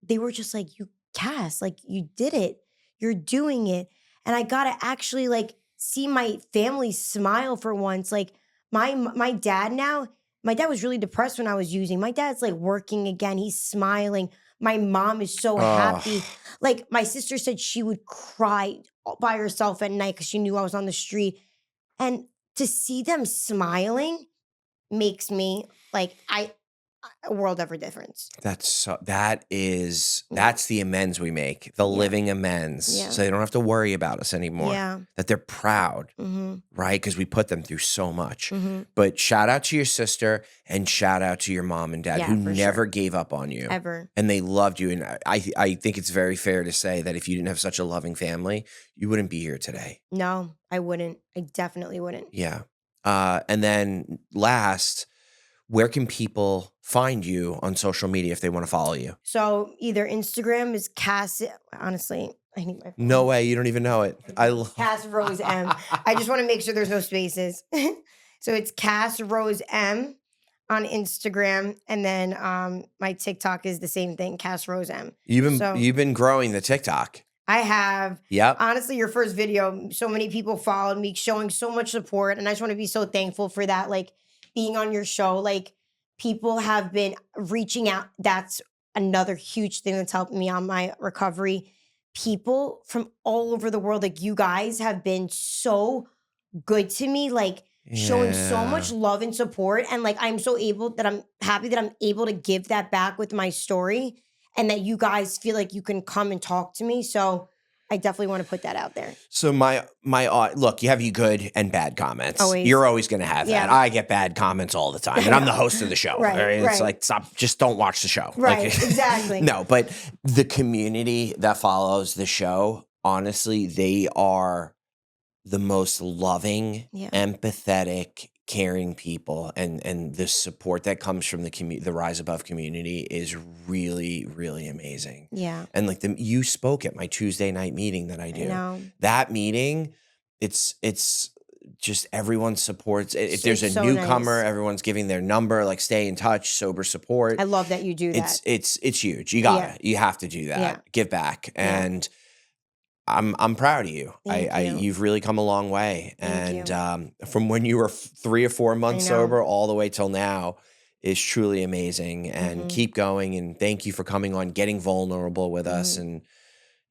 they were just like, you Cass, like you did it. You're doing it. And I got to actually like see my family smile for once. Like my dad now, my dad was really depressed when I was using. My dad's like working again. He's smiling. My mom is so happy. Like my sister said she would cry by herself at night because she knew I was on the street. And to see them smiling makes me like a world of a difference. That's the amends we make, the living amends. Yeah. So they don't have to worry about us anymore. Yeah. That they're proud, right? Because we put them through so much. But shout out to your sister and shout out to your mom and dad who never gave up on you. Ever. And they loved you. And I think it's very fair to say that if you didn't have such a loving family, you wouldn't be here today. No, I wouldn't. I definitely wouldn't. Yeah. And then last, where can people find you on social media if they want to follow you? So either Instagram is honestly, I need my phone. No way, you don't even know it. Cass Rose M. I just want to make sure there's no spaces. So it's Cass Rose M on Instagram, and then my TikTok is the same thing, Cass Rose M. You've been growing the TikTok. I have. Yep. Honestly, your first video, so many people followed me, showing so much support, and I just want to be so thankful for that. Like being on your show, like people have been reaching out. That's another huge thing that's helped me on my recovery. People from all over the world, like you guys, have been so good to me, like showing so much love and support. And like I'm happy that I'm able to give that back with my story, and that you guys feel like you can come and talk to me. So I definitely want to put that out there. So look, you have good and bad comments. Always. You're always going to have that. I get bad comments all the time, and I'm the host of the show. Right. It's like, just don't watch the show. Right, Like, exactly. No, but the community that follows the show, honestly, they are the most loving, empathetic, caring people, and the support that comes from the Rise Above community is really, really amazing. Yeah. And like you spoke at my Tuesday night meeting that I do. I know. That meeting, it's just everyone supports. If there's a so newcomer, nice. Everyone's giving their number, like stay in touch, sober support. I love that you do that. It's huge. You have to do that. Yeah. Give back. And I'm proud of you. Thank you. You've really come a long way. Thank And from when you were 3 or 4 months sober all the way till now is truly amazing. And keep going. And thank you for coming on, getting vulnerable with us. And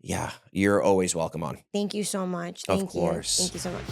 yeah, you're always welcome on. Thank you so much. Of course. Thank you so much.